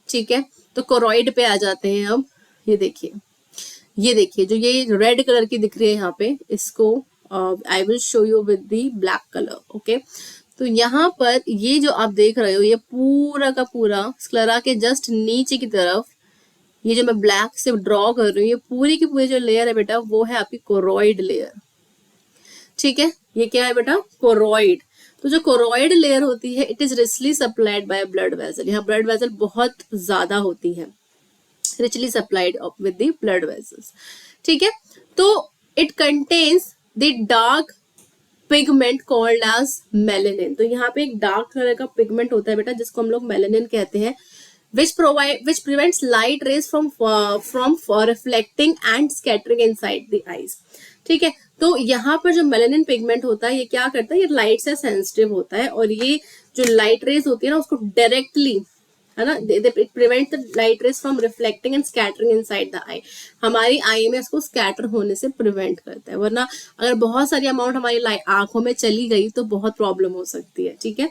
ठीक है। तो कोरोइड पे आ जाते हैं अब, ये देखिए जो ये रेड कलर की दिख रही है यहाँ पे, इसको आई will show you with the black colour, okay. तो यहाँ पर ये जो आप देख रहे हो ये पूरा का पूरा स्क्लेरा के जस्ट नीचे की तरफ, ये जो मैं ब्लैक से ड्रॉ कर रही हूँ, ये पूरी की पूरी जो लेयर है बेटा वो है आपकी कोरोइड लेयर। ठीक है, ये क्या है बेटा, कोरोइड। तो जो कोरोइड लेयर होती है it is richly supplied by blood vessel, यहाँ ब्लड वेसल बहुत ज्यादा होती है, richly supplied with the blood vessels। ठीक है, तो it contains the dark pigment called as melanin। तो यहाँ पे एक डार्क कलर का पिगमेंट होता है बेटा जिसको हम लोग मेलेनिन कहते हैं, which prevents light rays from reflecting and scattering inside the eyes। ठीक है, तो यहाँ पर जो मेलेनिन पिगमेंट होता है ये क्या करता है, ये लाइट से सेंसिटिव होता है और ये जो लाइट रेज होती है ना उसको डायरेक्टली, है ना, it prevent the light rays from reflecting and scattering inside the eye. हमारी आई में इसको स्कैटर होने से प्रिवेंट करता है, वरना अगर बहुत सारी अमाउंट हमारी आंखों में चली गई तो बहुत प्रॉब्लम हो सकती है। ठीक है,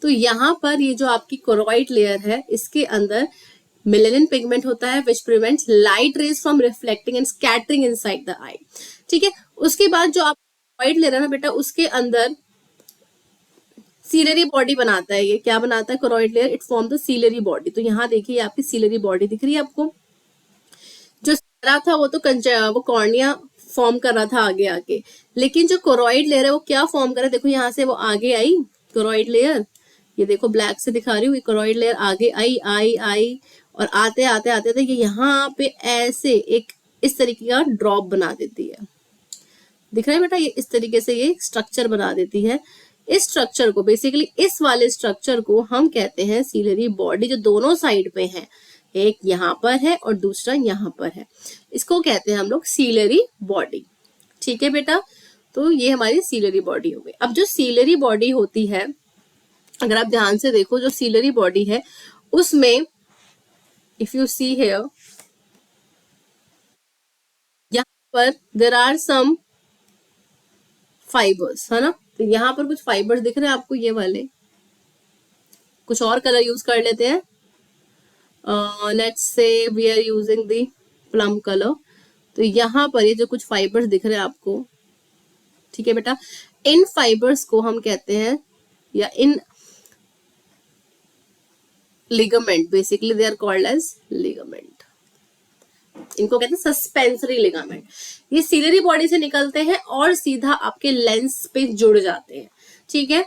तो यहाँ पर ये जो आपकी कोरोइड लेयर है इसके अंदर मेलेनिन पिगमेंट होता है which prevents light rays from reflecting and scattering inside the eye. ठीक है, उसके बाद जो आप कोरोइड लेयर है ना बेटा उसके अंदर सीलरी बॉडी बनाता है। ये क्या बनाता है, choroid layer, it form the ciliary body. तो यहाँ देखिए आपकी सीलरी बॉडी दिख रही है आपको, जो सारा था वो तो वो कॉर्निया फॉर्म कर रहा था आगे आके, लेकिन जो कोरोइड लेयर है वो क्या फॉर्म कर रहा है, देखो यहाँ से वो आगे आई कोरोइड लेयर, ये देखो ब्लैक से दिखा रही हूँ, कोरोइड लेयर आगे आई आई आई और आते आते आते थे ये यहाँ पे ऐसे एक इस तरीके का ड्रॉप बना देती है। दिख रहा है बेटा, ये इस तरीके से ये स्ट्रक्चर बना देती है। इस स्ट्रक्चर को बेसिकली इस वाले स्ट्रक्चर को हम कहते हैं सीलरी बॉडी, जो दोनों साइड पे है, एक यहाँ पर है और दूसरा यहाँ पर है, इसको कहते हैं हम लोग सीलरी बॉडी। ठीक है बेटा, तो ये हमारी सीलरी बॉडी हो गई। अब जो सीलरी बॉडी होती है अगर आप ध्यान से देखो, जो सीलरी बॉडी है उसमें इफ यू सी हियर, यहाँ पर देर आर सम फाइबर्स, है ना, तो यहाँ पर कुछ फाइबर्स दिख रहे हैं आपको, ये वाले, कुछ और कलर यूज कर लेते हैं, let's say we are using the plum colour. तो यहाँ पर ये जो कुछ फाइबर्स दिख रहे हैं आपको, ठीक है बेटा, इन फाइबर्स को हम कहते हैं, या इन ligament, basically they are called as ligament, इनको कहते हैं सस्पेंसरी लिगामेंट। ये सीलरी बॉडी से निकलते हैं और सीधा आपके लेंस पे जुड़ जाते हैं। ठीक है,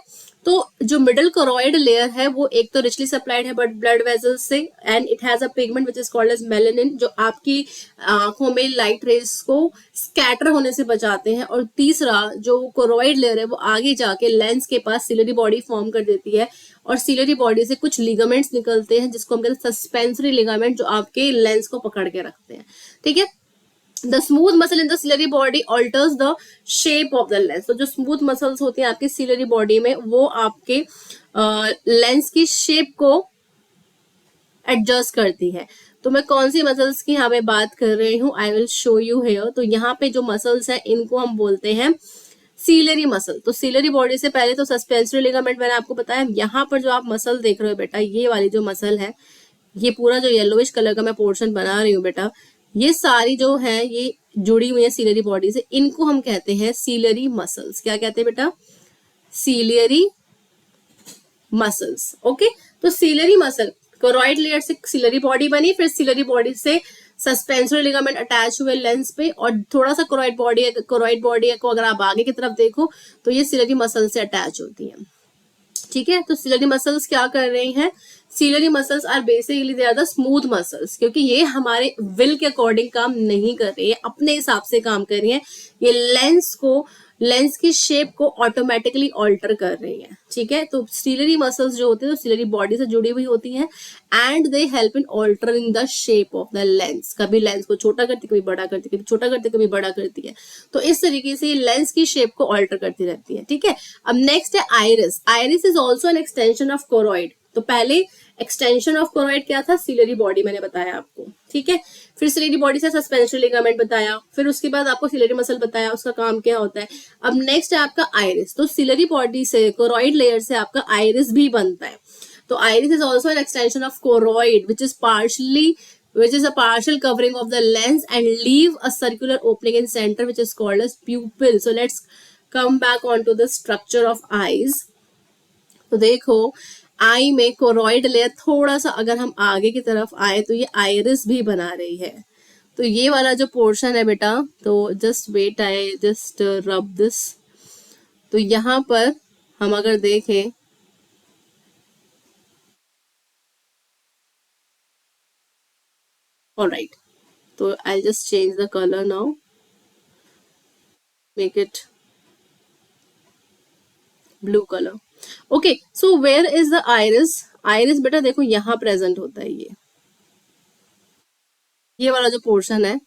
तो जो मिडल कोरोइड लेयर है वो एक तो रिचली सप्लाइड है बट ब्लड वेसल्स से, and it has a pigment which is called as melanin, जो आपकी आंखों में लाइट रेज को स्कैटर होने से बचाते हैं। और तीसरा जो कोरोइड लेयर है वो आगे जाके लेंस के पास सीलरी बॉडी फॉर्म कर देती है और सीलरी बॉडी से कुछ लिगामेंट्स निकलते हैं जिसको हम कहते हैं सस्पेंसरी लिगामेंट, जो आपके लेंस को पकड़ के रखते हैं। ठीक है, The smooth muscle in the ciliary body alters the shape of the lens। तो जो स्मूथ मसल्स होती हैं आपकी सीलरी बॉडी में वो आपके लेंस की शेप को एडजस्ट करती है। तो मैं कौन सी मसल्स की यहाँ पे बात कर रही हूँ, आई विल शो यू हियर। तो यहाँ पे जो मसल्स हैं इनको हम बोलते हैं सीलरी मसल। तो सीलरी बॉडी से पहले तो सस्पेंसरी लिगामेंट मैंने आपको बताया। यहाँ पर जो आप मसल देख रहे हो बेटा, ये वाली जो मसल है, ये पूरा जो येलोविश कलर का मैं पोर्शन बना रही हूँ बेटा, ये सारी जो है ये जुड़ी हुई है सीलरी बॉडी से, इनको हम कहते हैं सीलरी मसल्स। क्या कहते हैं बेटा, सीलरी मसल्स। ओके, तो सीलरी मसल, कोरोइड लेयर से सीलरी बॉडी बनी, फिर सीलरी बॉडी से सस्पेंसरी लिगामेंट अटैच हुए लेंस पे, और थोड़ा सा कोरोइड बॉडी को अगर आप आगे की तरफ देखो तो ये सीलरी मसल से अटैच होती है। ठीक है, तो सीलरी मसल्स क्या कर रही हैं, ciliary muscles are basically they are the smooth muscles, क्योंकि ये हमारे विल के अकॉर्डिंग काम नहीं कर रही है, अपने हिसाब से काम कर रही है, ये लेंस की शेप को ऑटोमेटिकली ऑल्टर कर रही है। ठीक है, तो सीलरी मसल्स जो होते हैं तो सीलरी बॉडी से जुड़ी हुई होती हैं and they help in altering the shape of the lens. कभी लेंस को छोटा करती, कभी बड़ा करती, कभी छोटा करती, कभी बड़ा करती है। तो इस तरीके से लेंस की शेप को ऑल्टर करती रहती है। ठीक है, अब नेक्स्ट है iris. Iris is also an extension of choroid. तो पहले एक्सटेंशन ऑफ कोरोइड क्या था, सीलरी बॉडी मैंने बताया आपको। ठीक है, फिर सीलरी बॉडी से सस्पेंसरी लिगामेंट बताया, फिर उसके बाद आपको सीलरी मसल बताया, उसका काम क्या होता है। अब नेक्स्ट है आपका आइरिस। तो सीलरी बॉडी से, कोरोइड लेयर से आपका आइरिस भी बनता है। तो iris is also an extension of choroid which is a partial covering of the lens and leave a circular opening in center which is called as pupil। So let's come back onto the structure of eyes। तो देखो आई में choroid layer थोड़ा सा अगर हम आगे की तरफ आए तो ये आइरिस भी बना रही है। तो ये वाला जो पोर्शन है बेटा, तो just wait, I just rub this, तो यहाँ पर हम अगर देखें, ऑलराइट, तो I just change the colour now, make it blue colour. Okay, so where is the iris? Iris बेटा देखो यहाँ प्रेजेंट होता है, ये वाला जो पोर्शन है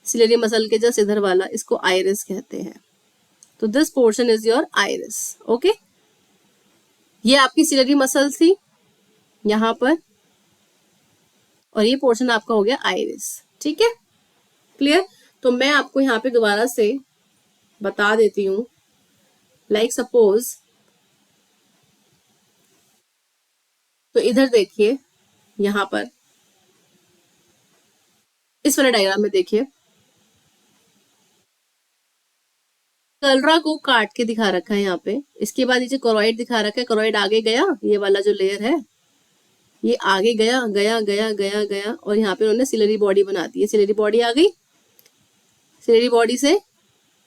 सिलेरी मसल के जस्ट इधर वाला, इसको आइरिस कहते हैं। तो this portion is your iris. Okay, ये आपकी सिलेरी मसल थी यहाँ पर, और ये पोर्शन आपका हो गया आइरिस। ठीक है, क्लियर? तो मैं आपको यहाँ पे दोबारा से बता देती हूँ। लाइक सपोज, तो इधर देखिए, यहाँ पर इस वाले डायग्राम में देखिए, कलरा को काट के दिखा रखा है यहाँ पे। इसके बाद नीचे कोरोइड दिखा रखा है, कोरोइड आगे गया, ये वाला जो लेयर है ये आगे गया गया गया गया गया, और यहाँ पे उन्होंने सिलेरी बॉडी बना दी है। सिलेरी बॉडी आ गई, सिलेरी बॉडी से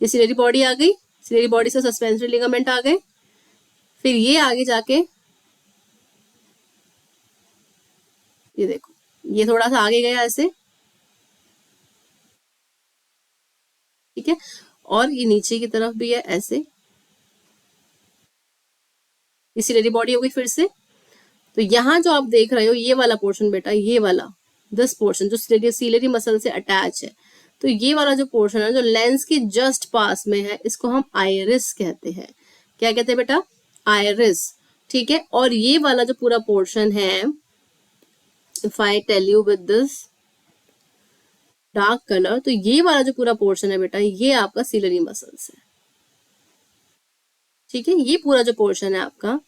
ये सिलेरी बॉडी आ गई, सिलेरी बॉडी से सस्पेंसरी लिगामेंट आ गए, फिर ये आगे जाके ये देखो, ये थोड़ा सा आगे गया ऐसे, ठीक है, और ये नीचे की तरफ भी है ऐसे, ये सिलेरी बॉडी हो गई फिर से। तो यहाँ जो आप देख रहे हो ये वाला पोर्शन बेटा, ये वाला दिस पोर्शन जो सिलेरी मसल से अटैच है, तो ये वाला जो पोर्शन है जो लेंस के जस्ट पास में है, इसको हम आइरिस कहते हैं। क्या कहते हैं बेटा? आइरिस। ठीक है, और ये वाला जो पूरा पोर्शन है, if I tell you with this dark colour, तो ये वाला जो पूरा पोर्शन है बेटा, ये आपका सिलेरी मसल्स है। ठीक है, ये पूरा जो पोर्शन है आपका,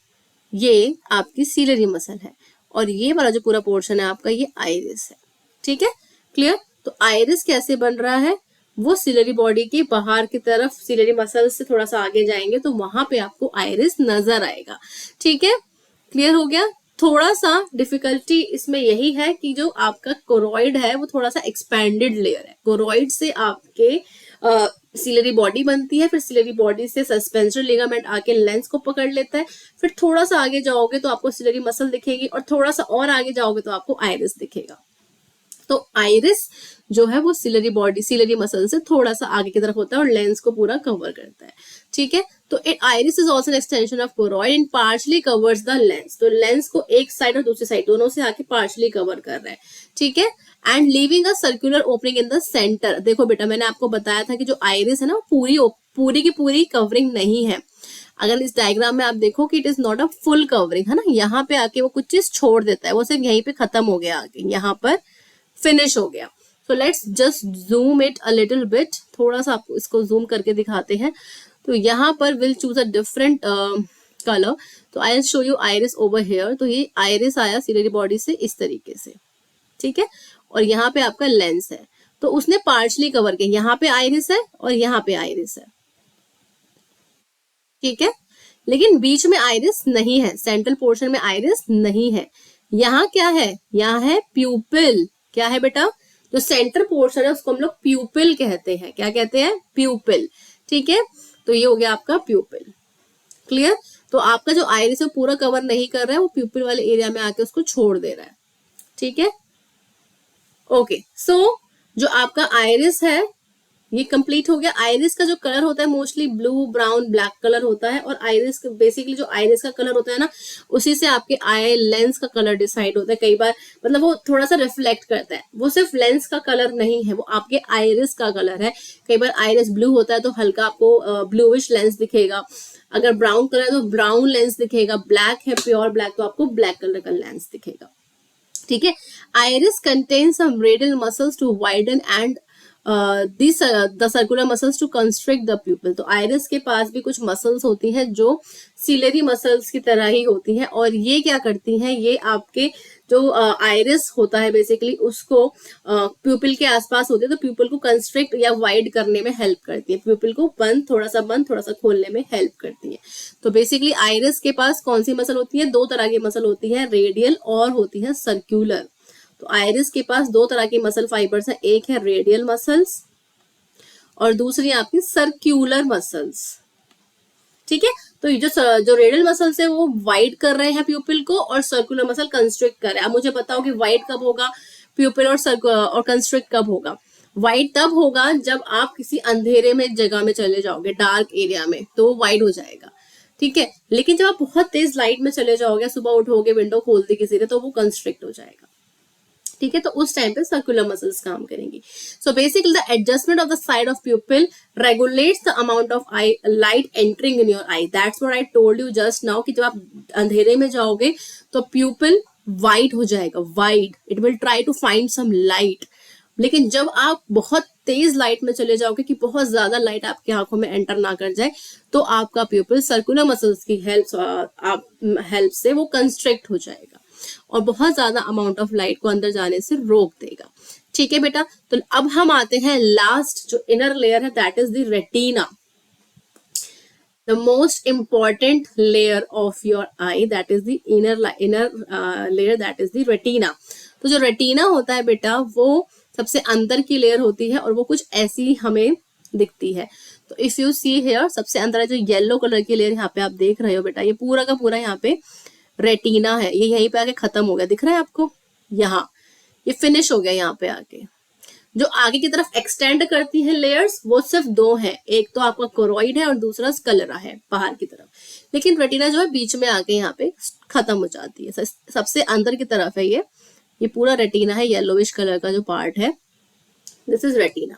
ये आपकी सिलेरी मसल है, और ये वाला जो पूरा पोर्शन है आपका, ये आइरिस है। ठीक है, क्लियर? तो आइरिस कैसे बन रहा है? वो सिलेरी बॉडी के बाहर की तरफ, सिलेरी मसल से थोड़ा सा आगे जाएंगे तो वहां पे आपको आइरिस नजर आएगा। ठीक है, क्लियर हो गया? थोड़ा सा डिफिकल्टी इसमें यही है कि जो आपका कोरोइड है वो थोड़ा सा एक्सपैंडेड लेयर है। कोरोइड से आपके सिलेरी बॉडी बनती है, फिर सिलेरी बॉडी से सस्पेंसरी लिगामेंट आके लेंस को पकड़ लेता है, फिर थोड़ा सा आगे जाओगे तो आपको सिलेरी मसल दिखेगी, और थोड़ा सा और आगे जाओगे तो आपको आइरिस दिखेगा। तो आइरिस जो है वो सिलेरी बॉडी, सिलेरी मसल से थोड़ा सा आगे की तरफ होता है और लेंस को पूरा कवर करता है। ठीक है, तो iris is also an extension of choroid and partially covers the lens. तो लेंस को एक साइड और दूसरी साइड दोनों से आके पार्शली कवर कर रहा है। ठीक है, and leaving a circular opening in the centre. देखो बेटा, मैंने आपको बताया था कि जो आइरिस है ना, पूरी की पूरी कवरिंग नहीं है। अगर इस डायग्राम में आप देखो कि it is not a full covering, है ना, यहाँ पे आके वो कुछ चीज छोड़ देता है, वो सिर्फ यहीं पे खत्म हो गया, आगे यहाँ पर फिनिश हो गया। So let's just zoom it a little bit, थोड़ा सा आपको इसको जूम करके दिखाते हैं। तो यहाँ पर will choose a different colour. तो I will show you iris over here. तो ये आइरिस आया सिलेरी बॉडी से इस तरीके से, ठीक है, और यहाँ पे आपका लेंस है, तो उसने पार्शली कवर किया। यहाँ पे आइरिस है और यहाँ पे आइरिस है, ठीक है, लेकिन बीच में आइरिस नहीं है, सेंट्रल पोर्शन में आइरिस नहीं है। यहाँ क्या है? यहाँ है प्यूपिल। क्या है बेटा? जो सेंटर पोर्शन है उसको हम लोग प्यूपिल कहते हैं। क्या कहते हैं? प्यूपिल। ठीक है, तो ये हो गया आपका प्यूपिल। क्लियर? तो आपका जो आइरिस है पूरा कवर नहीं कर रहा है, वो प्यूपिल वाले एरिया में आके उसको छोड़ दे रहा है। ठीक है, ओके, सो जो आपका आइरिस है ये कंप्लीट हो गया। आइरिस का जो कलर होता है mostly blue, brown, black colour होता है, और आइरिस बेसिकली जो आइरिस का कलर होता है ना, उसी से आपके आई लेंस का कलर डिसाइड होता है। कई बार मतलब वो थोड़ा सा रिफ्लेक्ट करता है, वो सिर्फ लेंस का कलर नहीं है, वो आपके आइरिस का कलर है। कई बार आइरिस ब्लू होता है तो हल्का आपको ब्लूइश लेंस दिखेगा, अगर ब्राउन कलर है तो ब्राउन लेंस दिखेगा, ब्लैक है प्योर ब्लैक तो आपको ब्लैक कलर का लेंस दिखेगा। ठीक है, iris contains some radial muscles to widen and the circular muscles to constrict the pupil. तो आइरिस के पास भी कुछ मसल्स होती हैं जो सिलेरी मसल्स की तरह ही होती हैं, और ये क्या करती हैं, ये आपके जो आइरिस होता है बेसिकली उसको प्यूपिल के आसपास होते हैं, तो प्यूपिल को कंस्ट्रिक्ट या वाइड करने में हेल्प करती है, प्यूपिल को बंद थोड़ा सा खोलने में हेल्प करती है। तो बेसिकली आइरिस के पास कौन सी मसल होती है? दो तरह की मसल होती है, रेडियल और होती है सर्क्यूलर। तो आइरिस के पास दो तरह की मसल फाइबर्स हैं, एक है रेडियल मसल्स और दूसरी आपकी सर्क्यूलर मसल्स। ठीक है। तो ये जो रेडियल मसल्स है वो वाइड कर रहे हैं प्यूपिल को, और सर्कुलर मसल कंस्ट्रिक्ट कर रहे हैं। अब मुझे बताओ कि वाइड कब होगा प्यूपिल और कंस्ट्रिक्ट कब होगा? वाइड तब होगा जब आप किसी अंधेरे में जगह में चले जाओगे, डार्क एरिया में, तो वो वाइड हो जाएगा, ठीक है। लेकिन जब आप बहुत तेज लाइट में चले जाओगे, सुबह उठोगे, विंडो खोल दी किसी ने, तो वो कंस्ट्रिक्ट हो जाएगा, ठीक है। तो उस टाइम पे सर्कुलर मसल्स काम करेंगी। So basically the adjustment of the side of प्यूपिल regulates the amount of I light entering in your I. That's what I told you just now कि जब आप अंधेरे में जाओगे तो प्यूपिल वाइड हो जाएगा, wide, it will try to find some light. लेकिन जब आप बहुत तेज लाइट में चले जाओगे कि बहुत ज्यादा लाइट आपकी आंखों में एंटर ना कर जाए, तो आपका प्यूपिल सर्कुलर मसल्स की हेल्प से वो कंस्ट्रिक्ट हो जाएगा और बहुत ज्यादा अमाउंट ऑफ लाइट को अंदर जाने से रोक देगा, ठीक है बेटा। तो अब हम आते हैं लास्ट जो इनर लेयर है, that is the retina, the most important layer of your eye, that is the inner layer, that is the retina। तो जो रेटिना होता है बेटा वो सबसे अंदर की लेयर होती है और वो कुछ ऐसी हमें दिखती है। तो इफ यू सी हेयर, सबसे अंदर जो येलो कलर की लेयर यहाँ पे आप देख रहे हो बेटा, ये पूरा का पूरा यहाँ पे रेटिना है। ये यहीं पे आके खत्म हो गया, दिख रहा है आपको? यहाँ ये फिनिश हो गया यहाँ पे आके। जो आगे की तरफ एक्सटेंड करती है लेयर्स वो सिर्फ दो हैं, एक तो आपका कोरोइड है और दूसरा स्कलेरा है बाहर की तरफ। लेकिन रेटिना जो है बीच में आके यहाँ पे खत्म हो जाती है, सबसे अंदर की तरफ है ये पूरा रेटिना है, येलोविश कलर का जो पार्ट है, दिस इज रेटिना,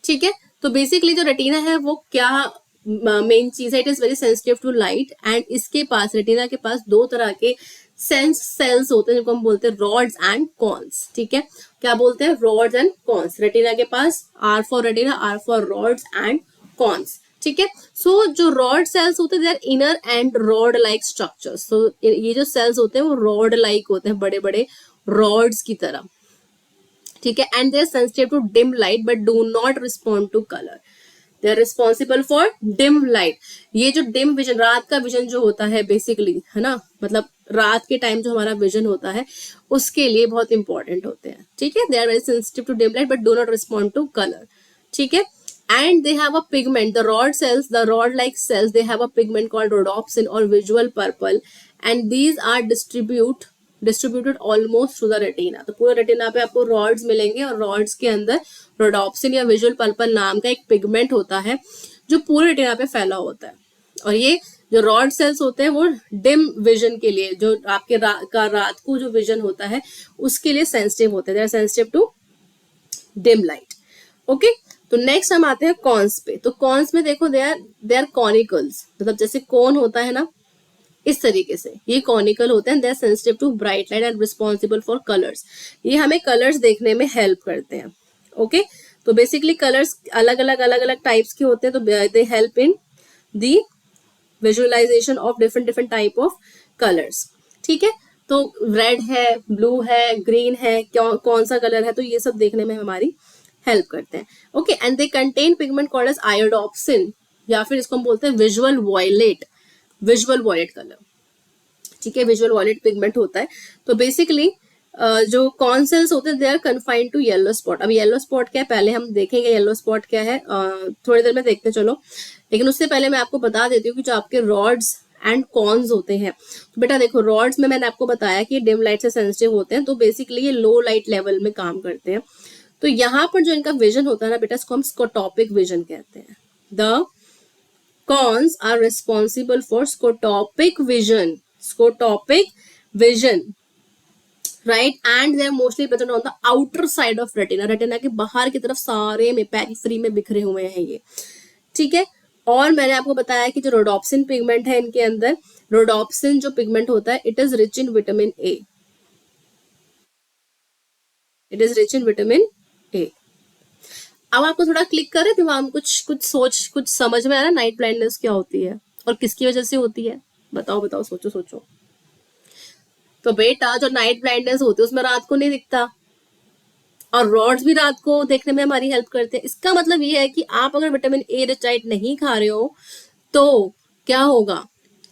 ठीक है। तो बेसिकली जो रेटिना है वो क्या मेन चीज है, it is very sensitive to light, and इसके पास, रेटिना के पास दो तरह के सेंस सेल्स होते हैं जिनको हम बोलते हैं रॉड्स एंड कॉन्स, ठीक है। क्या बोलते हैं? Rods and cones. रेटिना के पास R for retina, R for rods and cones, ठीक है। सो जो रॉड सेल्स होते हैं they are inner and rod like structures. तो ये जो सेल्स होते हैं वो रॉड लाइक होते हैं, बड़े बड़े रॉड्स की तरह, ठीक है। And they are sensitive to dim light but do not respond to colour. They are responsible for dim light. ये जो डिम विजन, रात का विजन जो होता है बेसिकली, है ना, मतलब रात के टाइम जो हमारा विजन होता है उसके लिए बहुत इंपॉर्टेंट होते हैं, ठीक है। They are very sensitive to dim light but do not respond to colour, ठीक है। And they have a pigment, the rod cells, the rod like cells, they have a pigment called rhodopsin or visual purple, and these are distributed almost through the retina। तो पूरा retina पे आपको rods मिलेंगे और rods के अंदर rhodopsin या visual purple नाम का एक पिगमेंट होता है जो पूरे रेटिना पे फैला होता है। और ये जो रॉड सेल्स होते हैं वो डिम विजन के लिए, जो आपके रात को जो विजन होता है उसके लिए सेंसिटिव होते हैं, they are sensitive to dim light, okay. तो नेक्स्ट हम आते हैं कॉन्स पे। तो कॉन्स में देखो दे आर कॉनिकल्स, मतलब जैसे कोन होता है ना, इस तरीके से ये कॉनिकल होते हैं। They are sensitive to bright light and responsible for colours. ये हमें कलर्स देखने में हेल्प करते हैं, ओके। तो बेसिकली कलर्स अलग अलग टाइप्स के होते हैं, तो they help in the visualisation of different type of colours, ठीक है। तो रेड है, ब्लू है, ग्रीन है, कौन सा कलर है, तो ये सब देखने में हमारी हेल्प करते हैं, okay. And they contain pigment called as iodopsin, या फिर इसको हम बोलते हैं विजुअल वॉयलेट कलर, ठीक है। विजुअल वॉयलेट पिगमेंट होता है। तो बेसिकली जो कॉर्न सेल्स होते हैं they are confined to yellow spot. अब येलो स्पॉट क्या है पहले हम देखेंगे, येलो स्पॉट क्या है थोड़ी देर में देखते चलो, लेकिन उससे पहले मैं आपको बता देती हूँ कि जो आपके रॉड्स एंड कॉन्स होते हैं, तो बेटा देखो रॉड्स में मैंने आपको बताया कि डिम लाइट से सेंसिटिव होते हैं, तो बेसिकली ये लो लाइट लेवल में काम करते हैं। तो यहाँ पर जो इनका विजन होता है ना बेटा, इसको हम स्कोटॉपिक विजन कहते हैं। The cones are responsible for scotopic vision, right, and they are mostly present on the outer side of retina. Retina के बाहर की तरफ सारे में पेरिफेरी में बिखरे हुए हैं ये, ठीक है। और मैंने आपको बताया कि जो रोडोप्सिन पिगमेंट है इनके अंदर, रोडोप्सिन जो पिगमेंट होता है it is rich in vitamin A, it is rich in vitamin A. अब आपको थोड़ा क्लिक करे दिमाग में, कुछ समझ में आ रहा है नाइट ब्लाइंडनेस क्या होती है और किसकी वजह से होती है? बताओ, सोचो। तो बेटा जो नाइट ब्लाइंडनेस होती है उसमें रात को नहीं दिखता, और रॉड्स भी रात को देखने में हमारी हेल्प करते हैं। इसका मतलब ये है कि आप अगर विटामिन ए रिच डाइट नहीं खा रहे हो तो क्या होगा,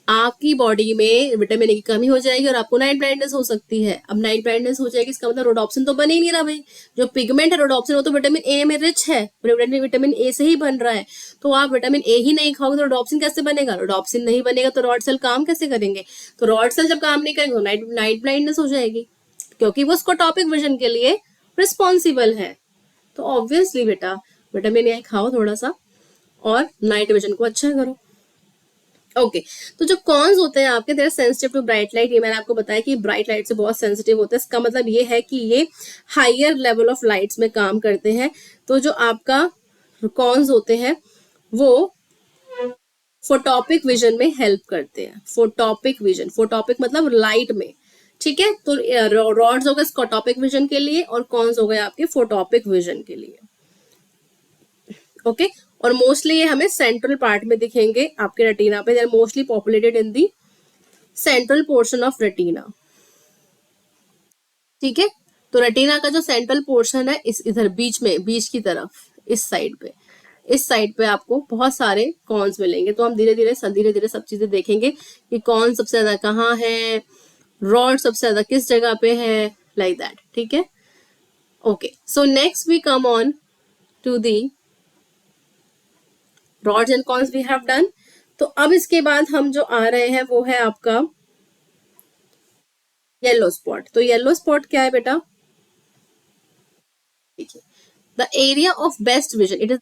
आपकी बॉडी में विटामिन ए की कमी हो जाएगी और आपको नाइट ब्लाइंडनेस हो सकती है। अब नाइट ब्लाइंडनेस हो जाएगी, इसका मतलब रोडोप्सिन तो बन ही नहीं रहा भाई। जो पिगमेंट है रोडोप्सिन, वो तो विटामिन ए में रिच है, विटामिन ए से ही बन रहा है। तो आप विटामिन ए ही नहीं खाओगे तो रोडोप्सिन कैसे बनेगा? रोडोप्सिन नहीं बनेगा तो रॉड सेल काम कैसे करेंगे? तो रॉड सेल जब काम नहीं करेंगे तो नाइट ब्लाइंडनेस हो जाएगी, क्योंकि वो स्कोटॉपिक विजन के लिए रिस्पॉन्सिबल है। तो ऑब्वियसली बेटा विटामिन ए खाओ थोड़ा सा और नाइट विजन को अच्छा करो। ओके तो जो कॉन्स होते हैं आपके, देर सेंसिटिव टू ब्राइट लाइट। ये मैंने आपको बताया कि ब्राइट लाइट से बहुत सेंसिटिव होते हैं। इसका मतलब ये है कि ये हायर लेवल ऑफ लाइट्स में काम करते हैं। तो जो आपका कॉन्स होते हैं वो फोटोपिक विजन में हेल्प करते हैं। फोटोपिक विजन, फोटोपिक मतलब लाइट में, ठीक है। तो रॉड्स हो गए स्कोटोपिक विजन के लिए और कॉन्स हो गए आपके फोटोपिक विजन के लिए। ओके और मोस्टली ये हमें सेंट्रल पार्ट में दिखेंगे आपके रेटिना पे। They are mostly populated in the central portion of retina, ठीक है। तो रेटिना का जो सेंट्रल पोर्शन है इस इधर बीच में, बीच की तरफ, इस साइड पे आपको बहुत सारे कॉन्स मिलेंगे। तो हम धीरे धीरे सब चीजें देखेंगे कि कौन सबसे ज्यादा कहाँ है, रॉड सबसे ज्यादा किस जगह पे है, लाइक दैट, ठीक है। Okay so next we come on to the rods and cones we have done. तो अब इसके बाद हम जो आ रहे हैं वो है आपका येलो स्पॉट। तो येलो स्पॉट क्या है बेटा? देखिए, the area of best vision, it is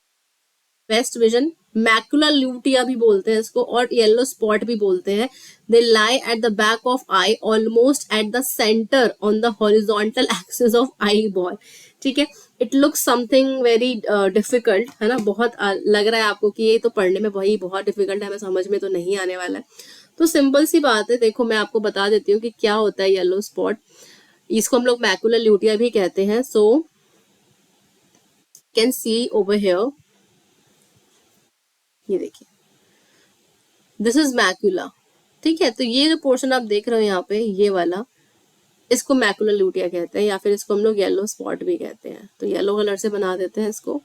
best vision, macular lutea भी बोलते हैं इसको और येलो स्पॉट भी बोलते हैं। They lie at the back of eye almost at the centre on the horizontal axis of eye ball, ठीक है। It looks something very difficult, है ना। बहुत लग रहा है आपको कि ये तो पढ़ने में वही बहुत डिफिकल्ट है, हमें समझ में तो नहीं आने वाला है। तो सिंपल सी बात है, देखो मैं आपको बता देती हूँ कि क्या होता है येलो स्पॉट। इसको हम लोग मैकुलर ल्यूटिया भी कहते हैं। So can see over here, ये देखिए, दिस इज मैक्यूला, ठीक है। तो ये जो पोर्शन आप देख रहे हो यहाँ पे, ये वाला, इसको मैकुलर ल्यूटिया कहते हैं या फिर इसको हम लोग येलो स्पॉट भी कहते हैं। तो येलो कलर से बना देते हैं इसको,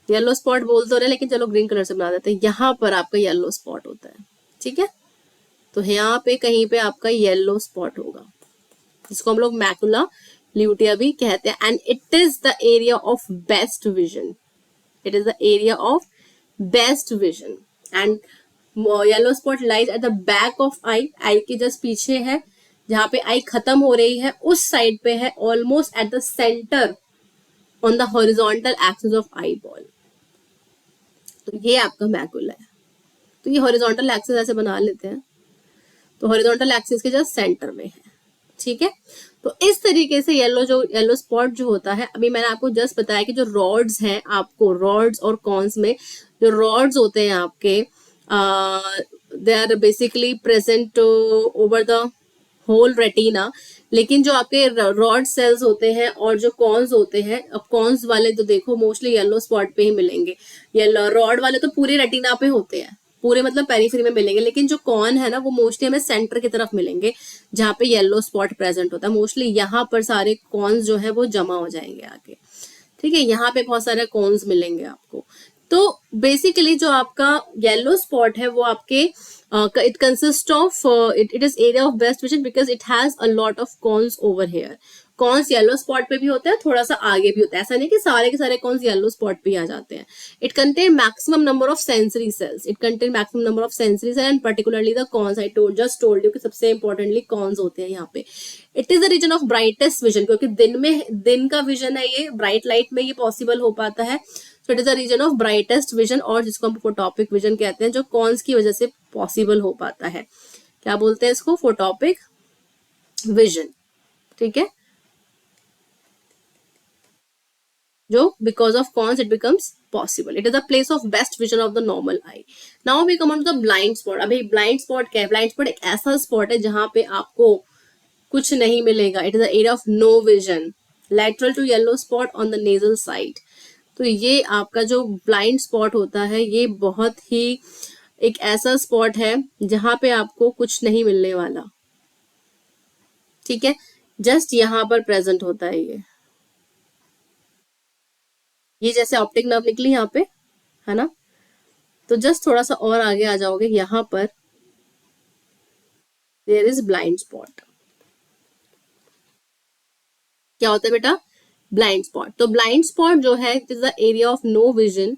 येलो स्पॉट बोल तो रहे लेकिन चलो ग्रीन कलर से बना देते हैं। यहाँ पर आपका येलो स्पॉट होता है, ठीक है। तो यहाँ पे कहीं पे आपका येलो स्पॉट होगा, जिसको हम लोग मैकुला ल्यूटिया भी कहते हैं। And it is the area of best vision, it is the area of best vision. And yellow spot lies at the back of eye, eye के जस्ट पीछे है, जहां पे आई खत्म हो रही है उस साइड पे है, almost at the centre on the horizontal axis of eye ball. तो ये आपका मैकुला है। तो ये हॉरिजॉन्टल एक्सिस ऐसे बना लेते हैं, तो हॉरिजॉन्टल एक्सिस के जस्ट सेंटर में है, ठीक है। तो इस तरीके से येलो स्पॉट जो होता है, अभी मैंने आपको जस्ट बताया कि जो रॉड्स हैं, आपको रॉड्स और कॉन्स में जो रॉड्स होते हैं आपके, they are basically present over the whole retina. लेकिन जो आपके रॉड सेल्स होते हैं और जो कॉन्स होते हैं, अब कॉन्स वाले तो देखो मोस्टली येलो स्पॉट पे ही मिलेंगे, येलो रॉड वाले तो पूरे रेटिना पे होते हैं, पूरे मतलब पेरिफेरी में मिलेंगे। लेकिन जो कॉन है ना, वो मोस्टली हमें सेंटर की तरफ मिलेंगे, जहाँ पे येलो स्पॉट प्रेजेंट होता है। मोस्टली यहाँ पर सारे कॉन्स जो है वो जमा हो जाएंगे आके, ठीक है। यहाँ पे बहुत सारे कॉन्स मिलेंगे आपको। तो बेसिकली जो आपका येलो स्पॉट है वो आपके it consist of it is area of best vision because it has a lot of cons over here. Cons yellow spot पे भी होते हैं, थोड़ा सा आगे भी होता है, ऐसा नहीं कि सारे के सारे कॉन्स येलो स्पॉट पे ही आ जाते हैं। It contain maximum number of sensory cells, it contain maximum number of sensory cell and particularly the cones. I just told you कि सबसे इंपॉर्टेंटली कॉन्स होते हैं यहाँ पे। It is the region of brightest vision, क्योंकि दिन का vision है, ये ब्राइट लाइट में ये पॉसिबल हो पाता है। So it is the region of brightest vision, और जिसको हम फोटोपिक विजन कहते हैं, जो कॉन्स की वजह से पॉसिबल हो पाता है। क्या बोलते हैं इसको? फोटोपिक विजन, ठीक है। जो because of cons it becomes possible. It is the place of best vision of the normal eye. Now we come on to the blind spot. अभी blind spot क्या है? Blind spot एक ऐसा spot है जहां पे आपको कुछ नहीं मिलेगा। It is the area of no vision, lateral to yellow spot on the nasal side. तो ये आपका जो ब्लाइंड स्पॉट होता है, ये बहुत ही एक ऐसा स्पॉट है जहां पे आपको कुछ नहीं मिलने वाला, ठीक है। जस्ट यहाँ पर प्रेजेंट होता है ये जैसे ऑप्टिक नर्व निकली यहाँ पे, है ना। तो जस्ट थोड़ा सा और आगे आ जाओगे यहाँ पर, देयर इज ब्लाइंड स्पॉट। क्या होता है बेटा? Blind spot. तो ब्लाइंड स्पॉट जो है it is the area of no vision.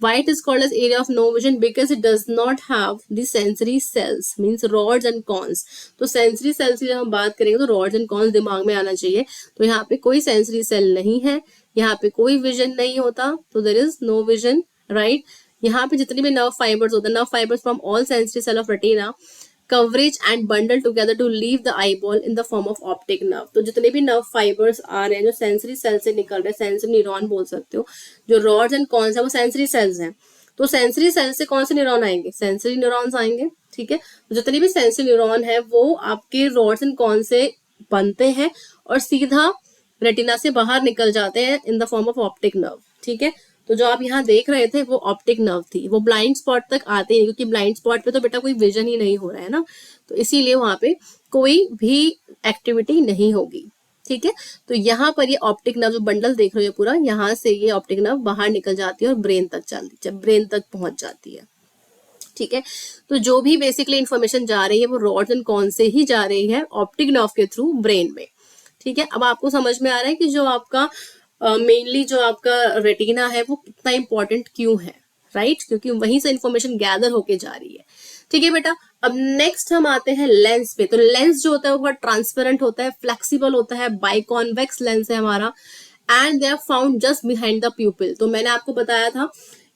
Why it is called as area of no vision? Because it does not have the sensory cells, means rods and cones. तो sensory cells की जब हम बात करेंगे तो rods and cones दिमाग में आना चाहिए। तो यहाँ पे कोई sensory cell नहीं है, यहाँ पे कोई vision नहीं होता, तो there is no vision, right? यहाँ पे जितनी भी nerve fibers होते हैं, nerve fibers from all sensory cell of retina converge and bundle together to leave the eyeball in the form of optic nerve. तो जितने भी नर्व फाइबर्स आ रहे हैं जो सेंसरी सेल से निकल रहे हैं, सेंसरी न्यूरॉन बोल सकते हो, जो रॉड्स एंड कॉन्स है वो सेंसरी सेल्स हैं। तो सेंसरी सेल से कौन से न्यूरॉन आएंगे? सेंसरी न्यूरॉन्स आएंगे, ठीक है। तो जितने भी सेंसरी न्यूरॉन है वो आपके रॉड्स एंड कॉन से बनते हैं और सीधा रेटिना से बाहर निकल जाते हैं इन the form of optic nerve, ठीक है। तो जो आप यहाँ देख रहे थे वो ऑप्टिक नर्व थी, वो ब्लाइंड स्पॉट तक आते हैं क्योंकि ब्लाइंड स्पॉट पे तो बेटा कोई विजन ही नहीं हो रहा है ना, तो इसीलिए वहां पे कोई भी एक्टिविटी नहीं होगी, ठीक है। तो यहाँ पर ये ऑप्टिक नर्व जो बंडल देख रहे हो पूरा, यहाँ से ये ऑप्टिक नर्व बाहर निकल जाती है और ब्रेन तक चलती, जब ब्रेन तक पहुंच जाती है, ठीक है। तो जो भी बेसिकली इंफॉर्मेशन जा रही है वो रॉड्स एंड कॉन से ही जा रही है ऑप्टिक नर्व के थ्रू ब्रेन में, ठीक है। अब आपको समझ में आ रहा है कि जो आपका मेनली जो आपका रेटिना है वो कितना इंपॉर्टेंट क्यों है, राइट? क्योंकि वहीं से इंफॉर्मेशन गैदर होके जा रही है, ठीक है बेटा। अब नेक्स्ट हम आते हैं लेंस पे। तो लेंस जो होता है वो बहुत ट्रांसपेरेंट होता है, फ्लेक्सिबल होता है, बाइकॉन्वेक्स लेंस है हमारा, and they are found just behind the pupil. तो मैंने आपको बताया था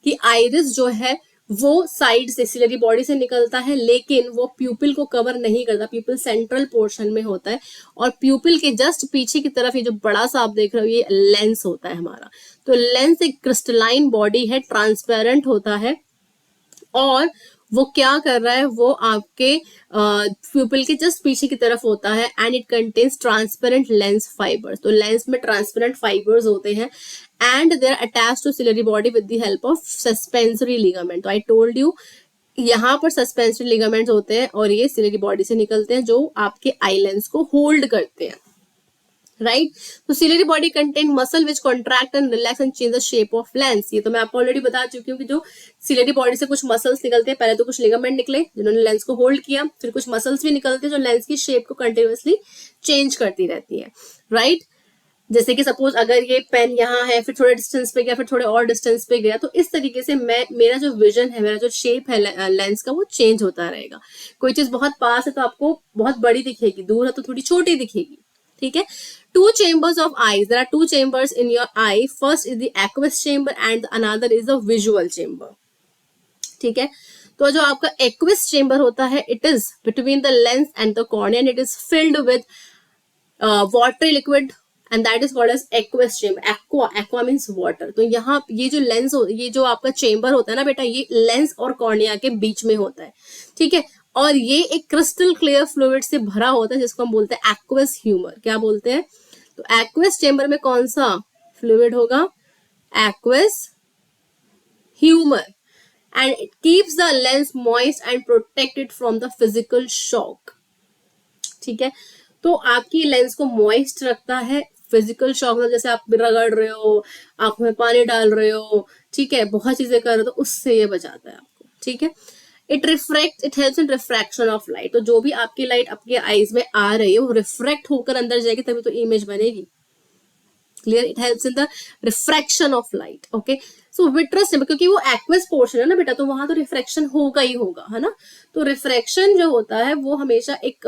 कि आइरिस जो है वो साइड से सिलरी बॉडी से निकलता है, लेकिन वो प्यूपिल को कवर नहीं करता, प्यूपिल सेंट्रल पोर्शन में होता है, और प्यूपिल के जस्ट पीछे की तरफ ये जो बड़ा सा आप देख रहे हो ये लेंस होता है हमारा। तो लेंस एक क्रिस्टलाइन बॉडी है, ट्रांसपेरेंट होता है, और वो क्या कर रहा है, वो आपके प्यूपिल के जस्ट पीछे की तरफ होता है, and it contains transparent lens fibres. तो लेंस में ट्रांसपेरेंट फाइबर्स होते हैं, and they are attached to ciliary body with the help of suspensory ligament. तो आई टोल्ड यू यहाँ पर सस्पेंसरी लिगामेंट्स होते हैं और ये सिलरी बॉडी से निकलते हैं जो आपके आई लेंस को होल्ड करते हैं, राइट। तो ciliary body contain muscle which contract and relax and change the shape of lens. ये तो मैं आपको ऑलरेडी बता चुकी हूँ कि जो सिलरी बॉडी से कुछ मसल्स निकलते हैं, पहले तो कुछ लिगामेंट निकले जिन्होंने लेंस को होल्ड किया, फिर कुछ मसल्स भी निकलते हैं जो लेंस की शेप को कंटिन्यूअसली चेंज करती रहती है, राइट। जैसे कि सपोज अगर ये पेन यहाँ है, फिर थोड़े डिस्टेंस पे गया, फिर थोड़े और डिस्टेंस पे गया, तो इस तरीके से मेरा जो विजन है, मेरा जो शेप है लेंस का, वो चेंज होता रहेगा। कोई चीज बहुत पास है तो आपको बहुत बड़ी दिखेगी, दूर है तो थोड़ी छोटी दिखेगी, ठीक है। Two chambers of eyes. There are two chambers in your eye. First is the aqueous chamber and another is the visual chamber. ठीक है। तो जो आपका aqueous chamber होता है, it is between the lens and the cornea, and it is filled with watery liquid, and that is called as aqueous chamber. Aqua means water. तो यहाँ ये जो लेंस ये जो आपका चेम्बर होता है ना बेटा, ये लेंस और कॉर्निया के बीच में होता है, ठीक है। और ये एक क्रिस्टल क्लियर फ्लूइड से भरा होता है जिसको हम बोलते हैं एक्वस ह्यूमर। क्या बोलते हैं? तो एक्वस चेम्बर में कौन सा फ्लूइड होगा? Aqueous humour, and it keeps the lens moist and protected from the physical shock, ठीक है। तो आपकी लेंस को मॉइस्ट रखता है, फिजिकल शॉक में जैसे आप रगड़ रहे हो, आंखों में पानी डाल रहे हो, ठीक है, बहुत चीजें कर रहे हो, तो उससे ये बचाता है आपको, ठीक है। It helps in refraction of light. तो जो भी आपकी लाइट आपके आईज में आ रही है वो रिफ्रैक्ट होकर अंदर जाएगी, तभी तो इमेज बनेगी, clear. It helps in the refraction of light, okay. So vitreous chamber, क्योंकि वो एक्वस पोर्शन है ना बेटा, तो वहां तो रिफ्रैक्शन होगा ही होगा, है ना। तो रिफ्रैक्शन जो होता है वो हमेशा एक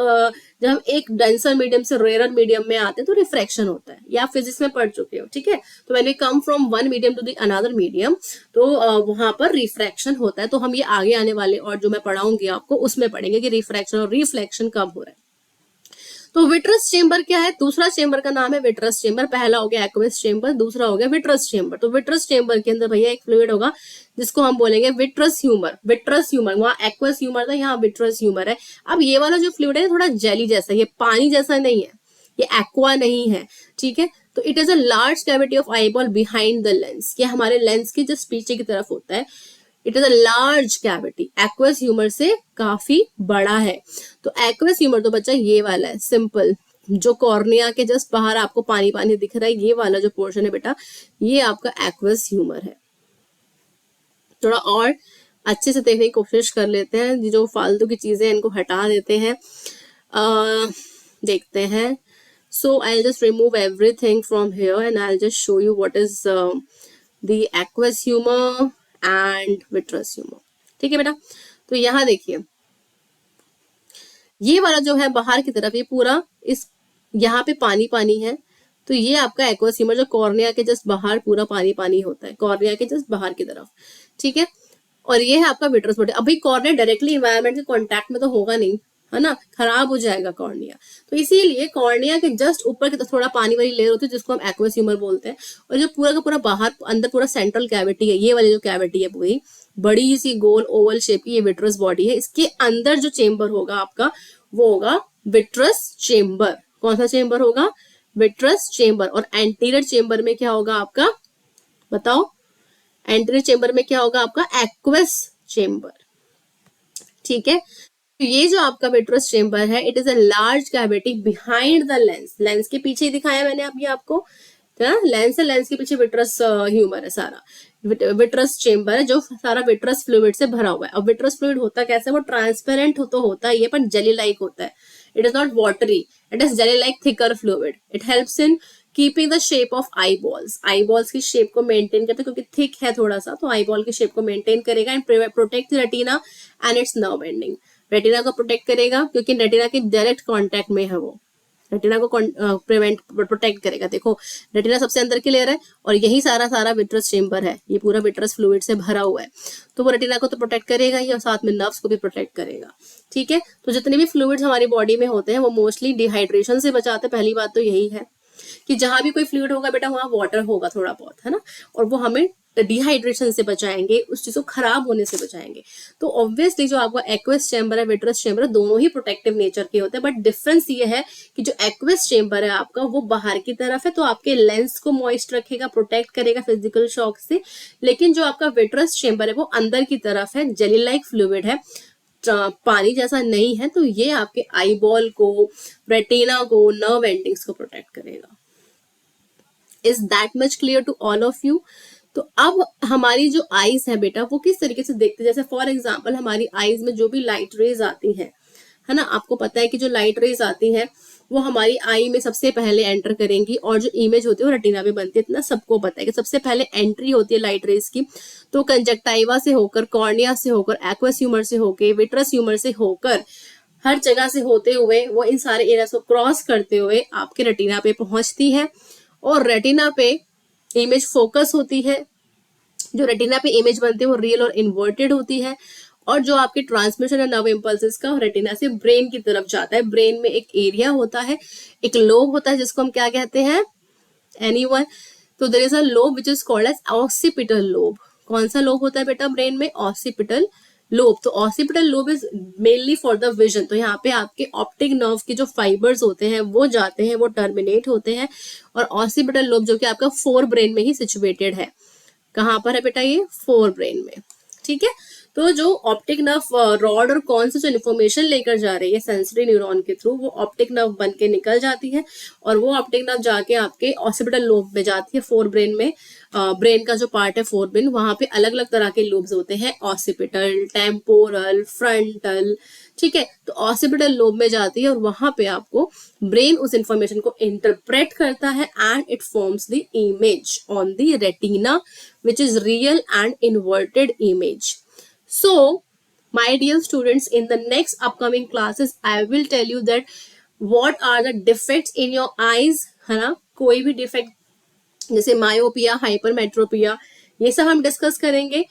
जब हम एक डेंसर मीडियम से रेयर मीडियम में आते हैं तो रिफ्रैक्शन होता है, या फिजिक्स में पढ़ चुके हो, ठीक है। तो when we come from one medium to the another medium, तो वहां पर रिफ्रैक्शन होता है। तो हम ये आगे आने वाले और जो मैं पढ़ाऊंगी आपको उसमें पढ़ेंगे कि रिफ्रैक्शन और रिफ्लेक्शन कब हो रहा है। तो विट्रस चेम्बर क्या है? दूसरा चेम्बर का नाम है विट्रस चेम्बर। पहला हो गया एक्वस चेम्बर, दूसरा हो गया विट्रस चेम्बर। तो विट्रस चेम्बर के अंदर भैया एक फ्लूइड होगा जिसको हम बोलेंगे विट्रस ह्यूमर। विट्रस ह्यूमर, वहां एक्वस ह्यूमर था, यहाँ विट्रस ह्यूमर है। अब ये वाला जो फ्लूइड है थोड़ा जेली जैसा, ये पानी जैसा नहीं है, ये एक्वा नहीं है, ठीक है। तो it is a large cavity of eyeball behind the lens. ये हमारे लेंस के जस्ट पीछे की तरफ होता है। It is a large cavity, aqueous humour से काफी बड़ा है। तो एक्वस ह्यूमर तो बच्चा ये वाला है, सिंपल, जो कॉर्निया के जस्ट बाहर आपको पानी पानी दिख रहा है, ये वाला जो पोर्शन है बेटा, ये आपका एक्वस ह्यूमर है। थोड़ा और अच्छे से देखने की कोशिश कर लेते हैं, जो फालतू की चीजें इनको हटा देते हैं। देखते हैं. So I'll just remove everything from here and I'll just show you what is the aqueous humor and vitreous humor. ठीक है बेटा. तो यहाँ देखिए, ये वाला जो है बाहर की तरफ, ये पूरा इस यहाँ पे पानी पानी है. तो ये आपका एक्वस ह्यूमर जो कॉर्निया के जस्ट बाहर पूरा पानी पानी होता है, कॉर्निया के जस्ट बाहर की तरफ. ठीक है. और ये है आपका विट्रस बॉडी. अभी कॉर्निया डायरेक्टली इन्वायरमेंट के कांटेक्ट में तो होगा नहीं, है ना, खराब हो जाएगा कॉर्निया. तो इसीलिए कॉर्निया के जस्ट ऊपर की तरफ थोड़ा पानी वाली लेयर होती है जिसको हम एक्वस ह्यूमर बोलते हैं. और जो पूरा का पूरा बाहर अंदर पूरा सेंट्रल कैविटी है, ये वाली जो कैविटी है पूरी बड़ी सी गोल ओवल शेप की, ये विट्रस बॉडी है. इसके अंदर जो चेम्बर होगा आपका वो होगा विट्रस चेम्बर. कौन सा चेम्बर होगा? Vitreous chamber. और एंटीरियर चेम्बर में क्या होगा आपका? बताओ. एंटीरियर चेम्बर में क्या होगा आपका? Aqueous chamber. ठीक है. तो ये जो आपका विट्रस चेम्बर है, it is a large cavity behind the lens. Lens के पीछे ही दिखाया मैंने अभी आपको. लेंस है, लेंस के पीछे विट्रस ह्यूमर है सारा. विट्रस चेम्बर है जो सारा विट्रस फ्लूइड से भरा हुआ है. अब विट्रस फ्लूइड होता कैसे? वो ट्रांसपेरेंट तो होता ही है पर जेली लाइक होता है. It is not watery, it is jelly like thicker fluid. It helps in keeping the shape of I balls. I balls की शेप को मेंटेन करते क्योंकि थिक है थोड़ा सा, तो आई बॉल की शेप को मेंटेन करेगा and protect the retina and it's nerve ending. Retina को प्रोटेक्ट करेगा क्योंकि रेटिना के डायरेक्ट कांटेक्ट में है वो. रेटिना को प्रोटेक्ट करेगा. देखो, रेटिना सबसे अंदर की लेयर है और यही सारा सारा विट्रस चेम्बर है. ये पूरा विट्रस फ्लूइड से भरा हुआ है. तो वो रेटिना को तो प्रोटेक्ट करेगा ही और साथ में नर्व्स को भी प्रोटेक्ट करेगा. ठीक है. तो जितने भी फ्लूइड्स हमारी बॉडी में होते हैं वो मोस्टली डिहाइड्रेशन से बचाते हैं. पहली बात तो यही है कि जहां भी कोई फ्लूइड होगा बेटा वहां वाटर होगा थोड़ा बहुत, है ना, और वो हमें डिहाइड्रेशन से बचाएंगे, उस चीज को खराब होने से बचाएंगे. तो ऑब्वियसली जो आपका एक्वस चेम्बर है, विट्रस चेम्बर है, दोनों ही प्रोटेक्टिव नेचर के होते हैं. बट डिफरेंस ये है कि जो एक्वस चेम्बर है आपका वो बाहर की तरफ है, तो आपके लेंस को मॉइस्ट रखेगा, प्रोटेक्ट करेगा फिजिकल शॉक से. लेकिन जो आपका विट्रस चेम्बर है वो अंदर की तरफ है, जेली लाइक फ्लूइड है, पानी जैसा नहीं है. तो ये आपके आई बॉल को, रेटिना को, नर्व एंडिंग्स को प्रोटेक्ट करेगा. Is that much clear to all of you? तो अब हमारी जो आईज है बेटा वो किस तरीके से देखते हैं. जैसे फॉर एग्जांपल हमारी आईज में जो भी लाइट रेज आती है ना, आपको पता है कि जो लाइट रेज आती है वो हमारी आई में सबसे पहले एंटर करेंगी और जो इमेज होती है वो रेटिना पे बनती है. इतना सबको पता है कि सबसे पहले एंट्री होती है लाइट रेज की. तो कंजक्टाइवा से होकर, कॉर्निया से होकर, एक्वस ह्यूमर से होकर, विट्रस ह्यूमर से होकर, हर जगह से होते हुए वो इन सारे एरियाज को क्रॉस करते हुए आपके रेटिना पे पहुंचती है. और रेटिना पे इमेज फोकस होती है. जो रेटिना पे इमेज बनती है वो रियल और इन्वर्टेड होती है. और जो आपकी ट्रांसमिशन है नर्व इम्पल्सेस का रेटिना से ब्रेन की तरफ जाता है. ब्रेन में एक एरिया होता है, एक लोब होता है जिसको हम क्या कहते हैं? एनीवन? तो there is a lobe which is called as occipital lobe. कौन सा लोब होता है बेटा ब्रेन में? Occipital lobe. तो occipital lobe is mainly for the vision. तो यहाँ पे आपके ऑप्टिक नर्व के जो फाइबर्स होते हैं वो जाते हैं, वो टर्मिनेट होते हैं. और ऑक्सीपिटल लोब जो कि आपका फोर ब्रेन में ही सिचुएटेड है. कहाँ पर है बेटा? ये फोर ब्रेन में. ठीक है. तो जो ऑप्टिक नर्व रॉड और कौन सा जो इन्फॉर्मेशन लेकर जा रही है सेंसरी न्यूरॉन के थ्रू, वो ऑप्टिक नर्व बन के निकल जाती है और वो ऑप्टिक नर्व जाके आपके ऑक्सीपिटल लोब में जाती है. फोर ब्रेन में, ब्रेन का जो पार्ट है फोर ब्रेन, वहां पे अलग अलग तरह के लोब्स होते हैं, ऑक्सीपिटल, टेम्पोरल, फ्रंटल. ठीक है. तो ऑक्सीपिटल लोब में जाती है और वहां पे आपको ब्रेन उस इंफॉर्मेशन को इंटरप्रेट करता है and it forms the image on the retina which is real and inverted image. So, my dear students, in the next upcoming classes, I will tell you that what are the defects in your eyes, है ना. कोई भी defect जैसे myopia, hypermetropia, ये सब हम discuss करेंगे.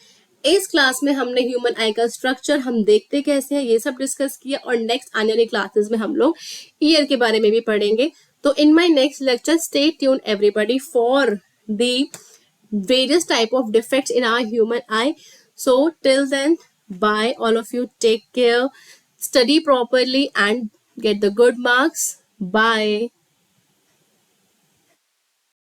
इस क्लास में हमने ह्यूमन आई का स्ट्रक्चर, हम देखते कैसे हैं, ये सब डिस्कस किया. और नेक्स्ट आने वाली क्लासेस में हम लोग ईयर के बारे में भी पढ़ेंगे. तो in my next lecture stay tune everybody for the various type of defects in our human eye. So till then, bye all of you. Take care, study properly and get the good marks. Bye.